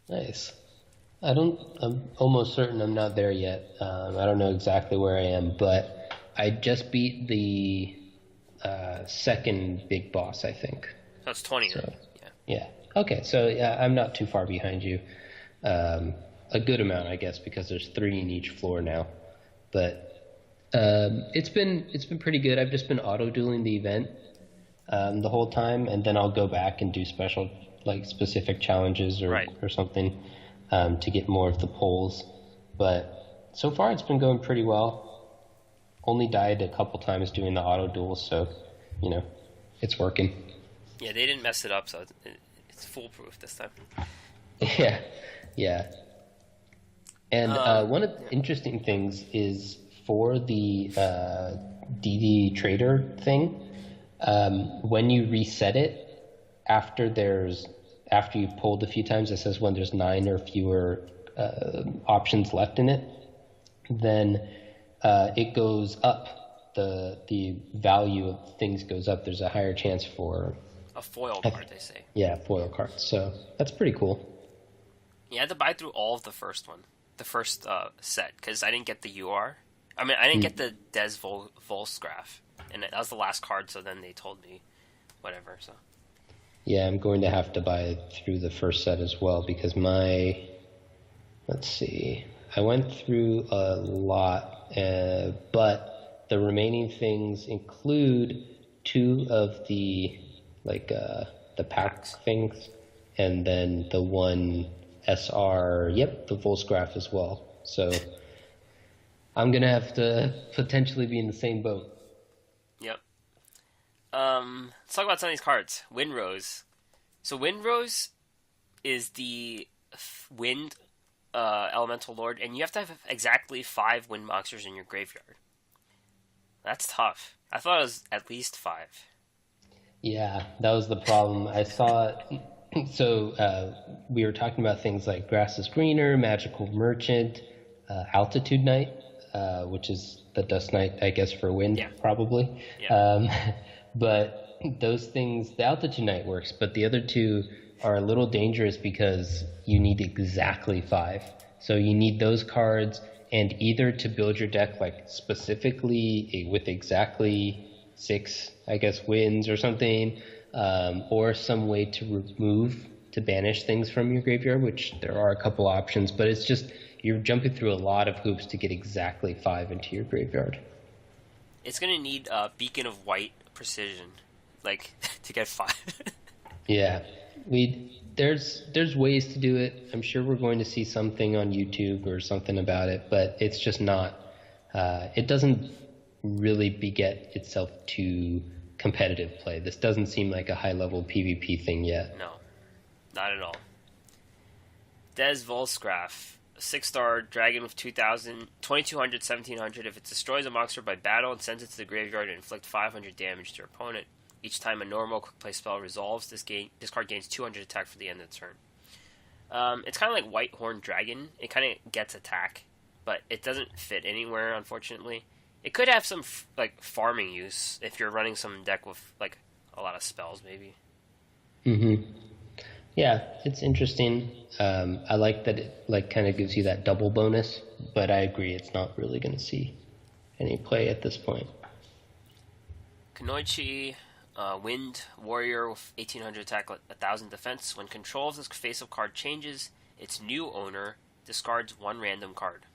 Nice. I'm almost certain I'm not there yet. I don't know exactly where I am, but I just beat the second big boss, I think. So it's 20, so, right? Yeah. Okay, so yeah, I'm not too far behind you. A good amount, I guess, because there's 3 in each floor now. But it's been pretty good. I've just been auto-dueling the event the whole time, and then I'll go back and do special, like specific challenges or something to get more of the pulls. But so far it's been going pretty well. Only died a couple times doing the auto duels, so it's working. Yeah, they didn't mess it up, so it's foolproof this time. Yeah. And one of the interesting things is for the DD Trader thing, when you reset it, after you've pulled a few times, it says when there's 9 or fewer options left in it, then it goes up. The value of things goes up. There's a higher chance for a foil card, they say. Yeah, foil cards. So that's pretty cool. Yeah, I had to buy through all of the first one, the first set, because I didn't get the UR. I mean, I didn't get the Des Volsgraf, and that was the last card. So then they told me, whatever. So. Yeah, I'm going to have to buy through the first set as well because let's see, I went through a lot, but the remaining things include 2 of the like the pack Packs. things, and then the one SR, yep, the Volsgraph as well. So I'm gonna have to potentially be in the same boat. Yep. Let's talk about some of these cards. Windrose. So Windrose is the wind elemental lord, and you have to have exactly 5 wind monsters in your graveyard. That's tough. I thought it was at least 5. Yeah, that was the problem. I saw it. So we were talking about things like Grass is Greener, Magical Merchant, Altitude Knight, which is the Dust Knight, I guess, for wind, Yeah. probably. Yeah. But those things, the Altitude Knight works, but the other two are a little dangerous because you need exactly 5. So you need those cards, and either to build your deck like specifically with exactly 6, I guess, wins or something, or some way to banish things from your graveyard, which there are a couple options, but it's just you're jumping through a lot of hoops to get exactly 5 into your graveyard. It's gonna need a Beacon of White Precision, like, to get 5. Yeah, there's ways to do it. I'm sure we're going to see something on YouTube or something about it, but it's just not. It doesn't really beget itself to competitive play. This doesn't seem like a high-level PvP thing yet. No, not at all. Des Volsgraph, 6-star dragon with 2200, 1700. If it destroys a monster by battle and sends it to the graveyard and inflict 500 damage to your opponent, each time a normal quick play spell resolves, this card gains 200 attack for the end of the turn. It's kind of like White Horned Dragon. It kind of gets attack, but it doesn't fit anywhere, unfortunately. It could have some farming use if you're running some deck with like a lot of spells, maybe. Mm-hmm. Yeah, it's interesting. I like that it kind of gives you that double bonus, but I agree it's not really going to see any play at this point. Kunoichi, Wind Warrior with 1800 attack, 1000 defense. When control of this face-up card changes, its new owner discards 1 random card.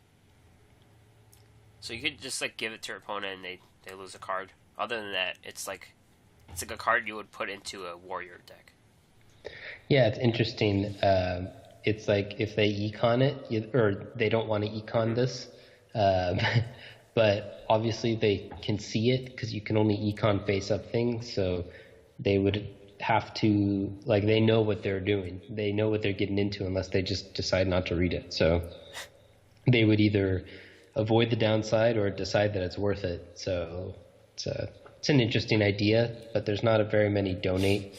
So you could just give it to your opponent and they lose a card. Other than that, it's like a card you would put into a warrior deck. Yeah, it's interesting. It's like if they econ it, or they don't want to econ this, but obviously they can see it because you can only econ face-up things, so they would have to, they know what they're doing. They know what they're getting into unless they just decide not to read it. So they would either avoid the downside or decide that it's worth it. So it's an interesting idea, but there's not very many donate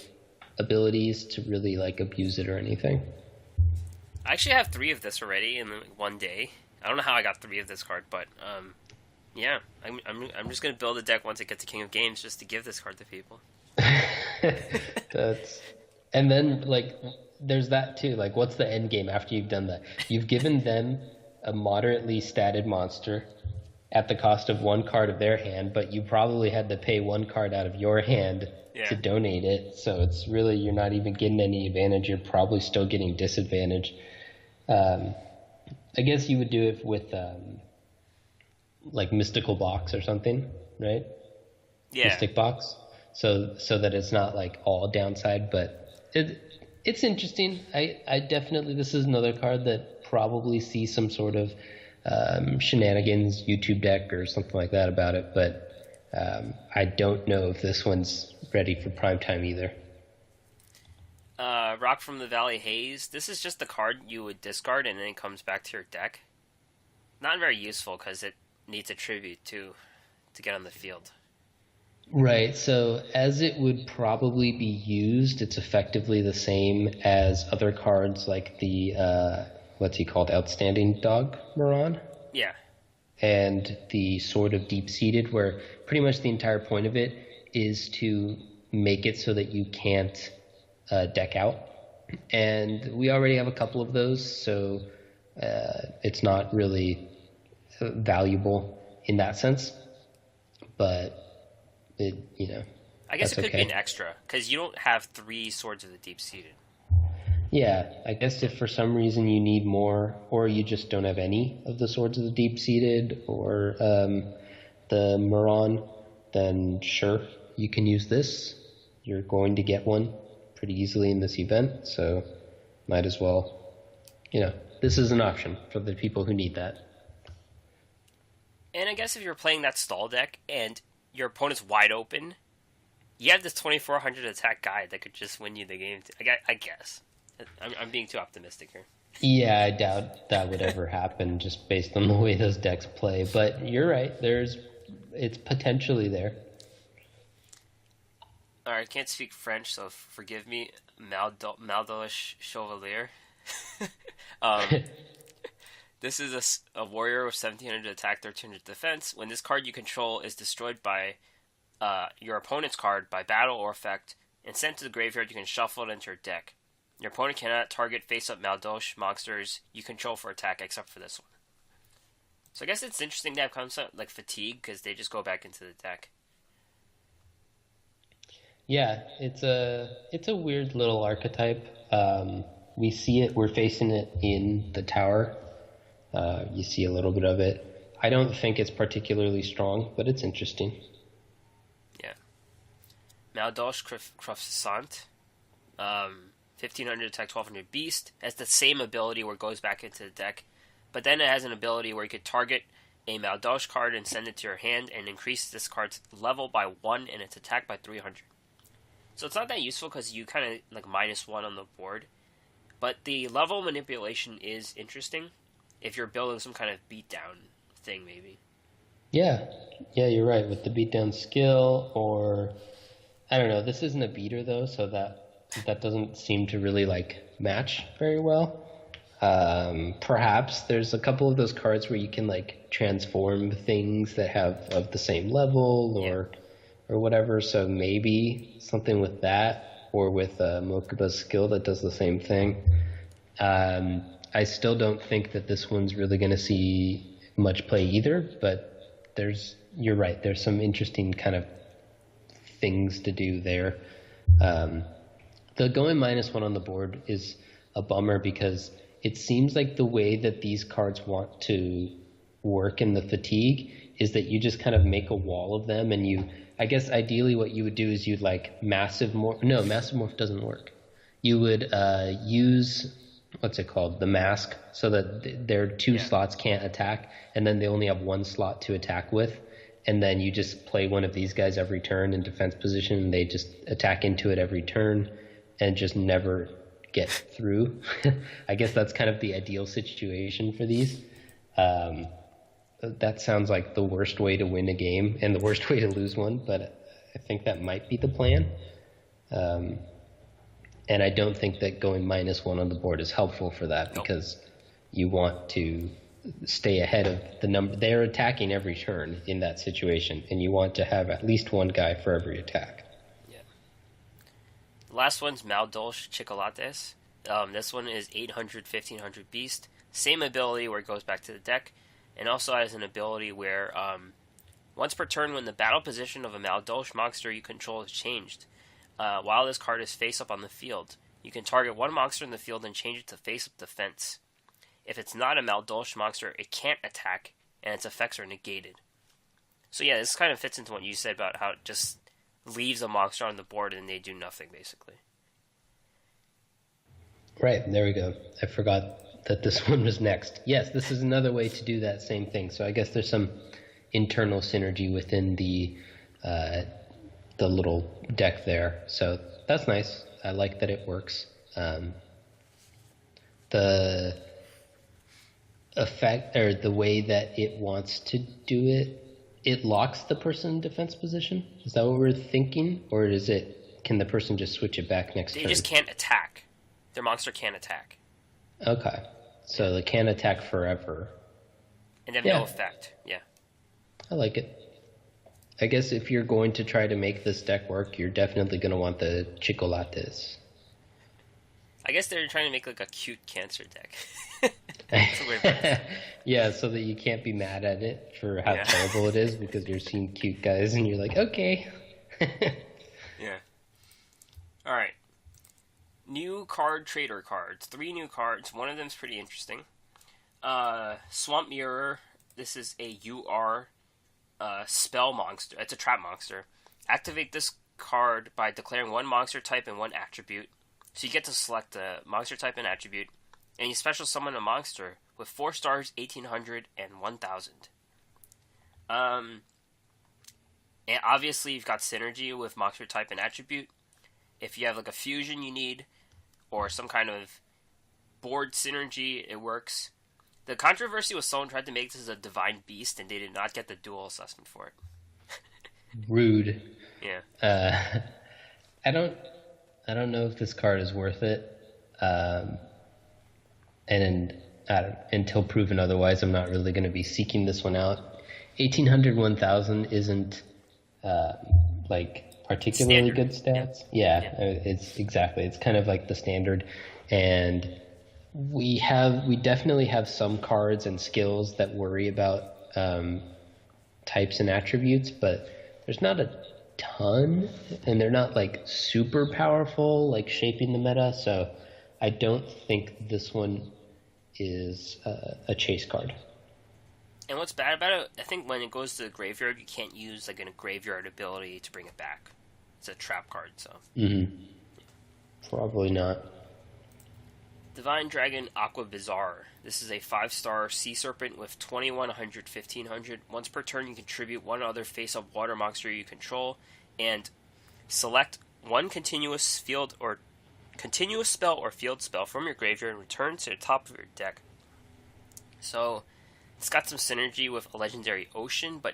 abilities to really abuse it or anything. I actually have 3 of this already in one day. I don't know how I got 3 of this card, but yeah, I'm just gonna build a deck once it gets to King of Games just to give this card to people. And then there's that too. What's the end game after you've done that? You've given them a moderately statted monster at the cost of 1 card of their hand, but you probably had to pay 1 card out of your hand to donate it. So it's really, you're not even getting any advantage. You're probably still getting disadvantage. I guess you would do it with Mystical Box or something, right? Yeah. Mystic Box. So that it's not all downside, but it's interesting. I definitely, this is another card that probably sees some sort of shenanigans YouTube deck or something like that about it, but I don't know if this one's ready for prime time either. Rock from the Valley Haze. This is just the card you would discard and then it comes back to your deck. Not very useful because it needs a tribute to get on the field. Right, so as it would probably be used, it's effectively the same as other cards like the, what's he called, Outstanding Dog Moran? Yeah. And the Sword of Deep-Seated, where pretty much the entire point of it is to make it so that you can't deck out. And we already have a couple of those, so it's not really valuable in that sense. But I guess it could okay. be an extra because you don't have 3 Swords of the Deep-Seated. Yeah, I guess if for some reason you need more, or you just don't have any of the Swords of the Deep-Seated or the Moran, then sure, you can use this. You're going to get one pretty easily in this event, so might as well, this is an option for the people who need that. And I guess if you're playing that stall deck and your opponent's wide open, you have this 2400 attack guy that could just win you the game. I guess. I'm being too optimistic here. Yeah, I doubt that would ever happen just based on the way those decks play. But you're right. It's potentially there. All right, I can't speak French, so forgive me, Maldosh Chevalier. This is a warrior with 1700 attack, 1300 defense. When this card you control is destroyed by your opponent's card by battle or effect and sent to the graveyard, you can shuffle it into your deck. Your opponent cannot target face-up Maldosh monsters you control for attack, except for this one. So I guess it's interesting to have concept like Fatigue, because they just go back into the deck. Yeah, it's a weird little archetype. We see it. We're facing it in the tower. You see a little bit of it. I don't think it's particularly strong, but it's interesting. Yeah. Maldosh Croissant. 1500 attack, 1200 beast. Has the same ability where it goes back into the deck. But then it has an ability where you could target a Maldosh card and send it to your hand and increase this card's level by 1 and its attack by 300. So it's not that useful because you kind of like -1 on the board. But the level manipulation is interesting if you're building some kind of beatdown thing, maybe. Yeah, you're right. With the beatdown skill, or I don't know. This isn't a beater though, so that doesn't seem to really like match very well. Perhaps there's a couple of those cards where you can like transform things that have of the same level or whatever. So maybe something with that, or with Mokuba's skill that does the same thing. I still don't think that this one's really going to see much play either, but you're right. There's some interesting kind of things to do there. The going -1 on the board is a bummer because it seems like the way that these cards want to work in the Fatigue is that you just kind of make a wall of them, and I guess ideally what you would do is you'd like Massive Morph. No, Massive Morph doesn't work. You would use, what's it called? The Mask, so that their two slots can't attack, and then they only have one slot to attack with. And then you just play one of these guys every turn in defense position, and they just attack into it every turn and just never get through. I guess that's kind of the ideal situation for these. That sounds like the worst way to win a game and the worst way to lose one, but I think that might be the plan. And I don't think that going -1 on the board is helpful for that, because you want to stay ahead of the number. They're attacking every turn in that situation, and you want to have at least one guy for every attack. Yeah. The last one's Maldosh Chocolates. This one is 800, 1500 beast. Same ability where it goes back to the deck, and also has an ability where once per turn, when the battle position of a Maldosh monster you control is changed, while this card is face up on the field, you can target one monster in the field and change it to face up defense. If it's not a Maldosh monster, it can't attack, and its effects are negated. So yeah, this kind of fits into what you said about how it just leaves a monster on the board and they do nothing, basically. Right, there we go. I forgot that this one was next. Yes, this is another way to do that same thing. So I guess there's some internal synergy within the little deck there. So that's nice. I like that it works. The effect, or the way that it wants to do it, it locks the person in defense position. Is that what we're thinking, or can the person just switch it back next turn? They just can't attack. Their monster can't attack. Okay, so they can't attack forever. And they have no effect. Yeah, I like it. I guess if you're going to try to make this deck work, you're definitely going to want the Chocolates. I guess they're trying to make like a cute cancer deck. That's a weird part. Yeah, so that you can't be mad at it for how terrible it is, because you're seeing cute guys and you're like, okay. Yeah. All right. New card trader cards. 3 new cards. One of them's pretty interesting. Swamp Mirror. This is a UR spell monster. It's a trap monster. Activate this card by declaring one monster type and one attribute. So you get to select a monster type and attribute, and you special summon a monster with 4 stars, 1800, and 1000. And obviously you've got synergy with monster type and attribute. If you have like a fusion you need, or some kind of board synergy, it works. The controversy was someone tried to make this a divine beast, and they did not get the dual assessment for it. Rude. Yeah. I don't know if this card is worth it. And until proven otherwise, I'm not really going to be seeking this one out. 1800, 1000 isn't like particularly Standard. good stats. Yeah, it's exactly. It's kind of like the standard, and we definitely have some cards and skills that worry about types and attributes, but there's not a ton, and they're not like super powerful, like shaping the meta. So I don't think this one is a chase card. And what's bad about it, I think when it goes to the graveyard, you can't use like a graveyard ability to bring it back. It's a trap card, so. Probably not. Divine Dragon Aqua Bizarre. This is a 5-star sea serpent with 2100, 1500. Once per turn, you contribute one other face-up water monster you control, and select one continuous spell or field spell from your graveyard and return to the top of your deck. So, it's got some synergy with a legendary ocean, but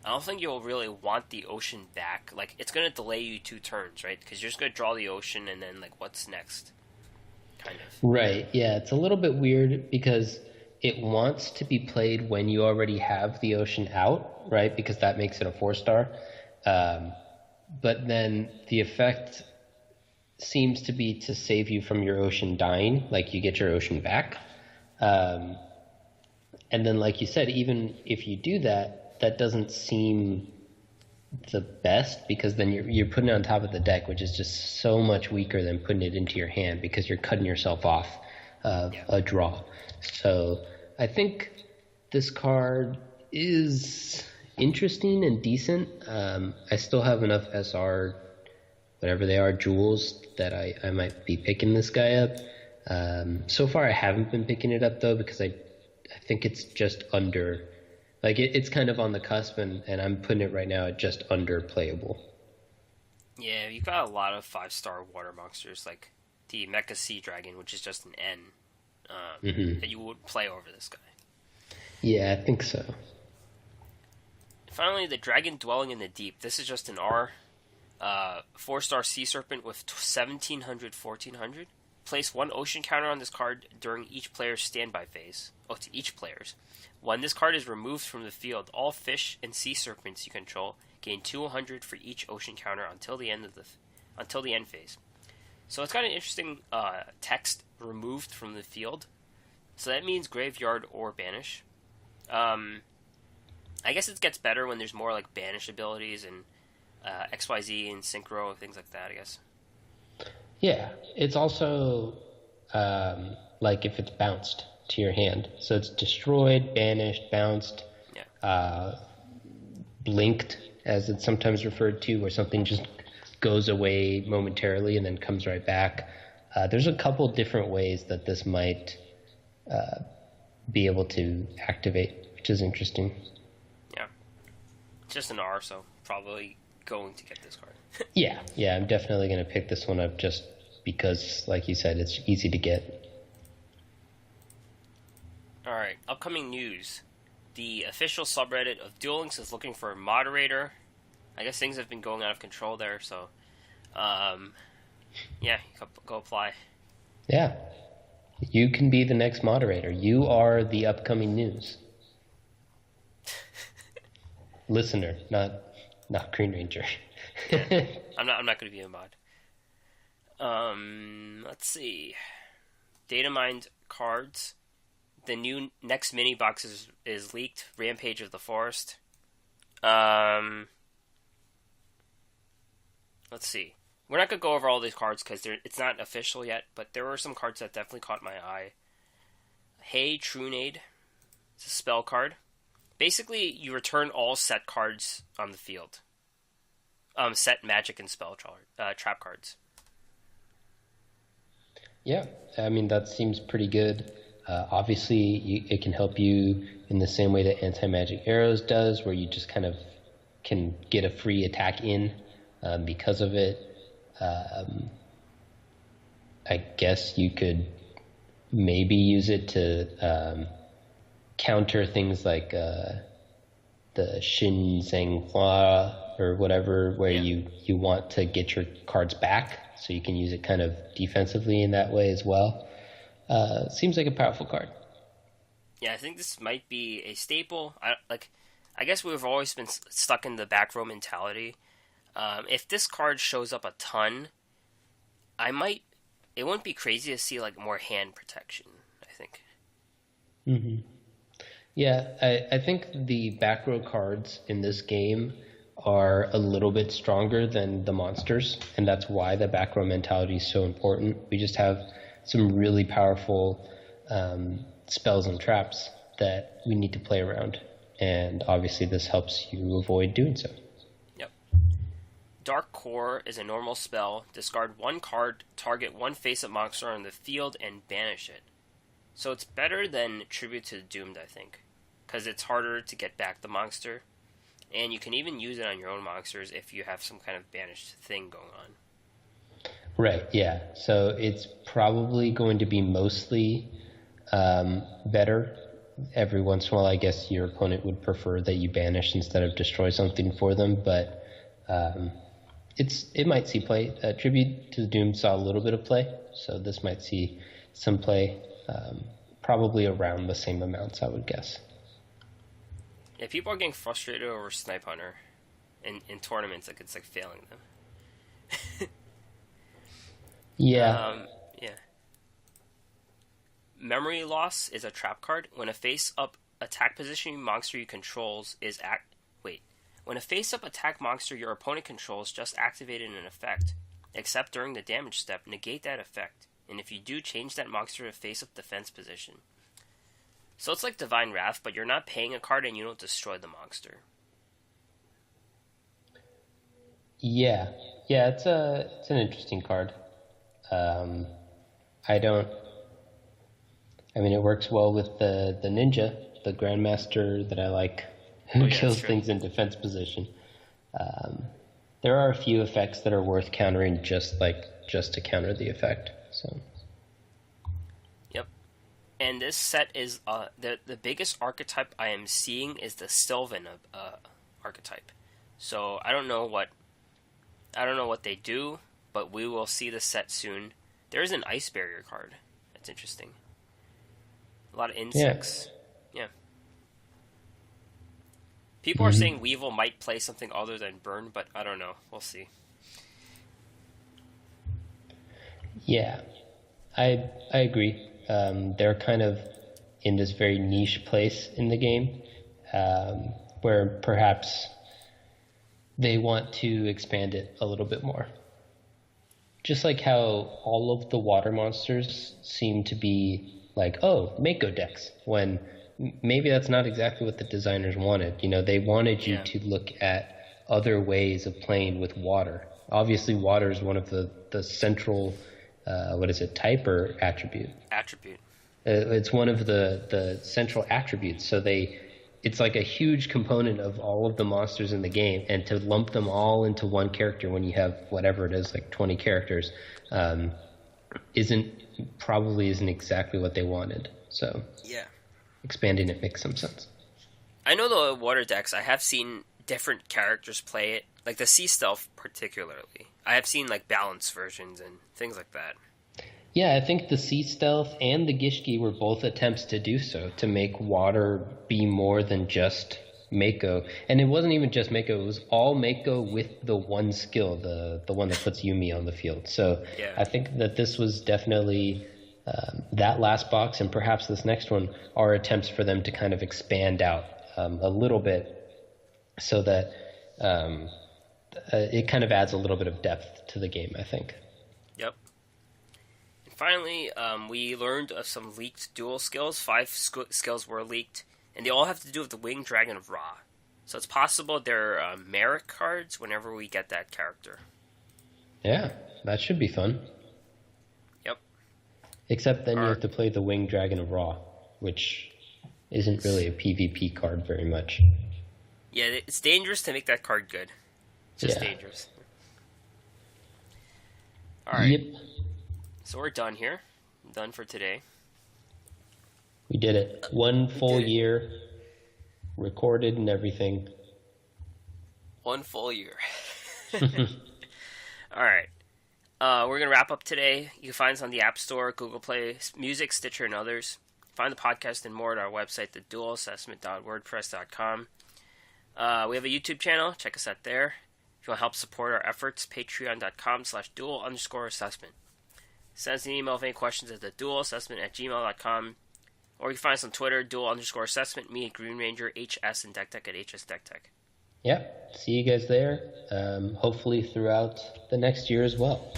I don't think you'll really want the ocean back. Like, it's going to delay you 2 turns, right? Because you're just going to draw the ocean, and then, like, what's next? Kind of. Right, yeah, it's a little bit weird because it wants to be played when you already have the ocean out, right? Because that makes it a 4-star. But then the effect seems to be to save you from your ocean dying, like you get your ocean back. And then, like you said, even if you do that, that doesn't seem the best, because then you're putting it on top of the deck, which is just so much weaker than putting it into your hand, because you're cutting yourself off a draw. So I think this card is interesting and decent. I still have enough SR, whatever they are, jewels, that I might be picking this guy up. So far I haven't been picking it up though, because I think it's just under, like it's kind of on the cusp, and I'm putting it right now at just under playable. Yeah, you've got a lot of 5-star water monsters, like the Mecha Sea Dragon, which is just an N, that you would play over this guy. Yeah, I think so. Finally, the Dragon Dwelling in the Deep. This is just an R. 4-star Sea Serpent with 1700, 1400. Place 1 ocean counter on this card during each player's standby phase. Oh, to each player's. When this card is removed from the field, all fish and sea serpents you control gain 200 for each ocean counter until the end phase. So it's got an interesting text, removed from the field. So that means graveyard or banish. I guess it gets better when there's more like banish abilities and XYZ and synchro and things like that, I guess. Yeah, it's also like if it's bounced to your hand. So it's destroyed, banished, bounced, blinked, as it's sometimes referred to, where something just goes away momentarily and then comes right back. There's a couple different ways that this might be able to activate, which is interesting. Yeah. It's just an R, so probably going to get this card. Yeah, I'm definitely going to pick this one up just because, like you said, it's easy to get. Alright, upcoming news. The official subreddit of Duel Links is looking for a moderator. I guess things have been going out of control there, so yeah, go apply. Yeah, you can be the next moderator. You are the upcoming news. Listener, not Green Ranger. Yeah, I'm not going to be a mod. Let's see. Data mined cards. The new next MiniBOX is leaked. Rampage of the Forest. Let's see. We're not going to go over all these cards because it's not official yet, but there were some cards that definitely caught my eye. Hey Truesdale. It's a spell card. Basically, you return all set cards on the field. set magic and trap cards. Yeah, I mean, that seems pretty good. Obviously, it can help you in the same way that anti-magic arrows does, where you just kind of can get a free attack in because of it. I guess you could maybe use it to counter things like the Shin Zheng Hua or whatever, where you want to get your cards back, so you can use it kind of defensively in that way as well. Seems like a powerful card. Yeah, I think this might be a staple. I guess we've always been stuck in the back row mentality. If this card shows up a ton, I might. It wouldn't be crazy to see like more hand protection, I think. Mm-hmm. Yeah, I think the back row cards in this game are a little bit stronger than the monsters, and that's why the back row mentality is so important. We just have some really powerful spells and traps that we need to play around, and obviously this helps you avoid doing so. Yep. Dark Core is a normal spell. Discard one card, target one face-up monster on the field, and banish it. So it's better than Tribute to the Doomed, I think, because it's harder to get back the monster, and you can even use it on your own monsters if you have some kind of banished thing going on. Right, yeah. So it's probably going to be mostly better. Every once in a while, I guess your opponent would prefer that you banish instead of destroy something for them, but it might see play. Tribute to the Doomed saw a little bit of play, so this might see some play. Probably around the same amounts, I would guess. Yeah, people are getting frustrated over Snipe Hunter in tournaments, like it's like failing them. Yeah. Yeah. Memory Loss is a trap card. When a face-up attack position monster you controls is when a face-up attack monster your opponent controls just activated an effect, except during the damage step, negate that effect. And if you do, change that monster to face-up defense position. So it's like Divine Wrath, but you're not paying a card and you don't destroy the monster. Yeah, it's an interesting card. It works well with the ninja, the grandmaster that I like, who kills things in defense position. There are a few effects that are worth countering just to counter the effect. So. Yep. And this set is the biggest archetype I am seeing is the Sylvan archetype. So I don't know what they do, but we will see the set soon. There is an Ice Barrier card. That's interesting. A lot of insects. Yeah. People are saying Weevil might play something other than Burn, but I don't know. We'll see. Yeah, I agree. They're kind of in this very niche place in the game where perhaps they want to expand it a little bit more. Just like how all of the water monsters seem to be like, oh, Mako decks, when maybe that's not exactly what the designers wanted. They wanted you to look at other ways of playing with water. Obviously, water is one of the central, type or attribute? Attribute. It's one of the central attributes. So it's like a huge component of all of the monsters in the game, and to lump them all into one character when you have whatever it is, like 20 characters, isn't exactly what they wanted. So yeah, expanding it makes some sense. I know the water decks. I have seen different characters play it, like the Sea Stealth particularly. I have seen like balanced versions and things like that. Yeah, I think the Sea Stealth and the Gishki were both attempts to do so, to make water be more than just Mako. And it wasn't even just Mako, it was all Mako with the one skill, the one that puts Yumi on the field. So yeah. I think that this was definitely that last box, and perhaps this next one, are attempts for them to kind of expand out a little bit, so that it kind of adds a little bit of depth to the game, I think. Yep. And finally, we learned of some leaked duel skills. 5 skills were leaked, and they all have to do with the Winged Dragon of Ra. So it's possible they're merit cards whenever we get that character. Yeah, that should be fun. Yep. Except then you have to play the Winged Dragon of Ra, which isn't really a PvP card very much. Yeah, it's dangerous to make that card good. Just dangerous. Alright. Yep. So we're done here. Done for today. We did it. One full year, recorded and everything. 1 full year. Alright. We're going to wrap up today. You can find us on the App Store, Google Play, Music, Stitcher, and others. Find the podcast and more at our website, theduelassessment.wordpress.com. We have a YouTube channel. Check us out there. If you want to help support our efforts, patreon.com/duel_assessment. Send us an email with any questions at theduelassessment@gmail.com. Or you can find us on Twitter, duel_assessment, me at Green Ranger, HS, and DeckTech at HSDeckTech. Yep. See you guys there. Hopefully throughout the next year as well.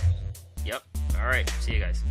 Yep. All right. See you guys.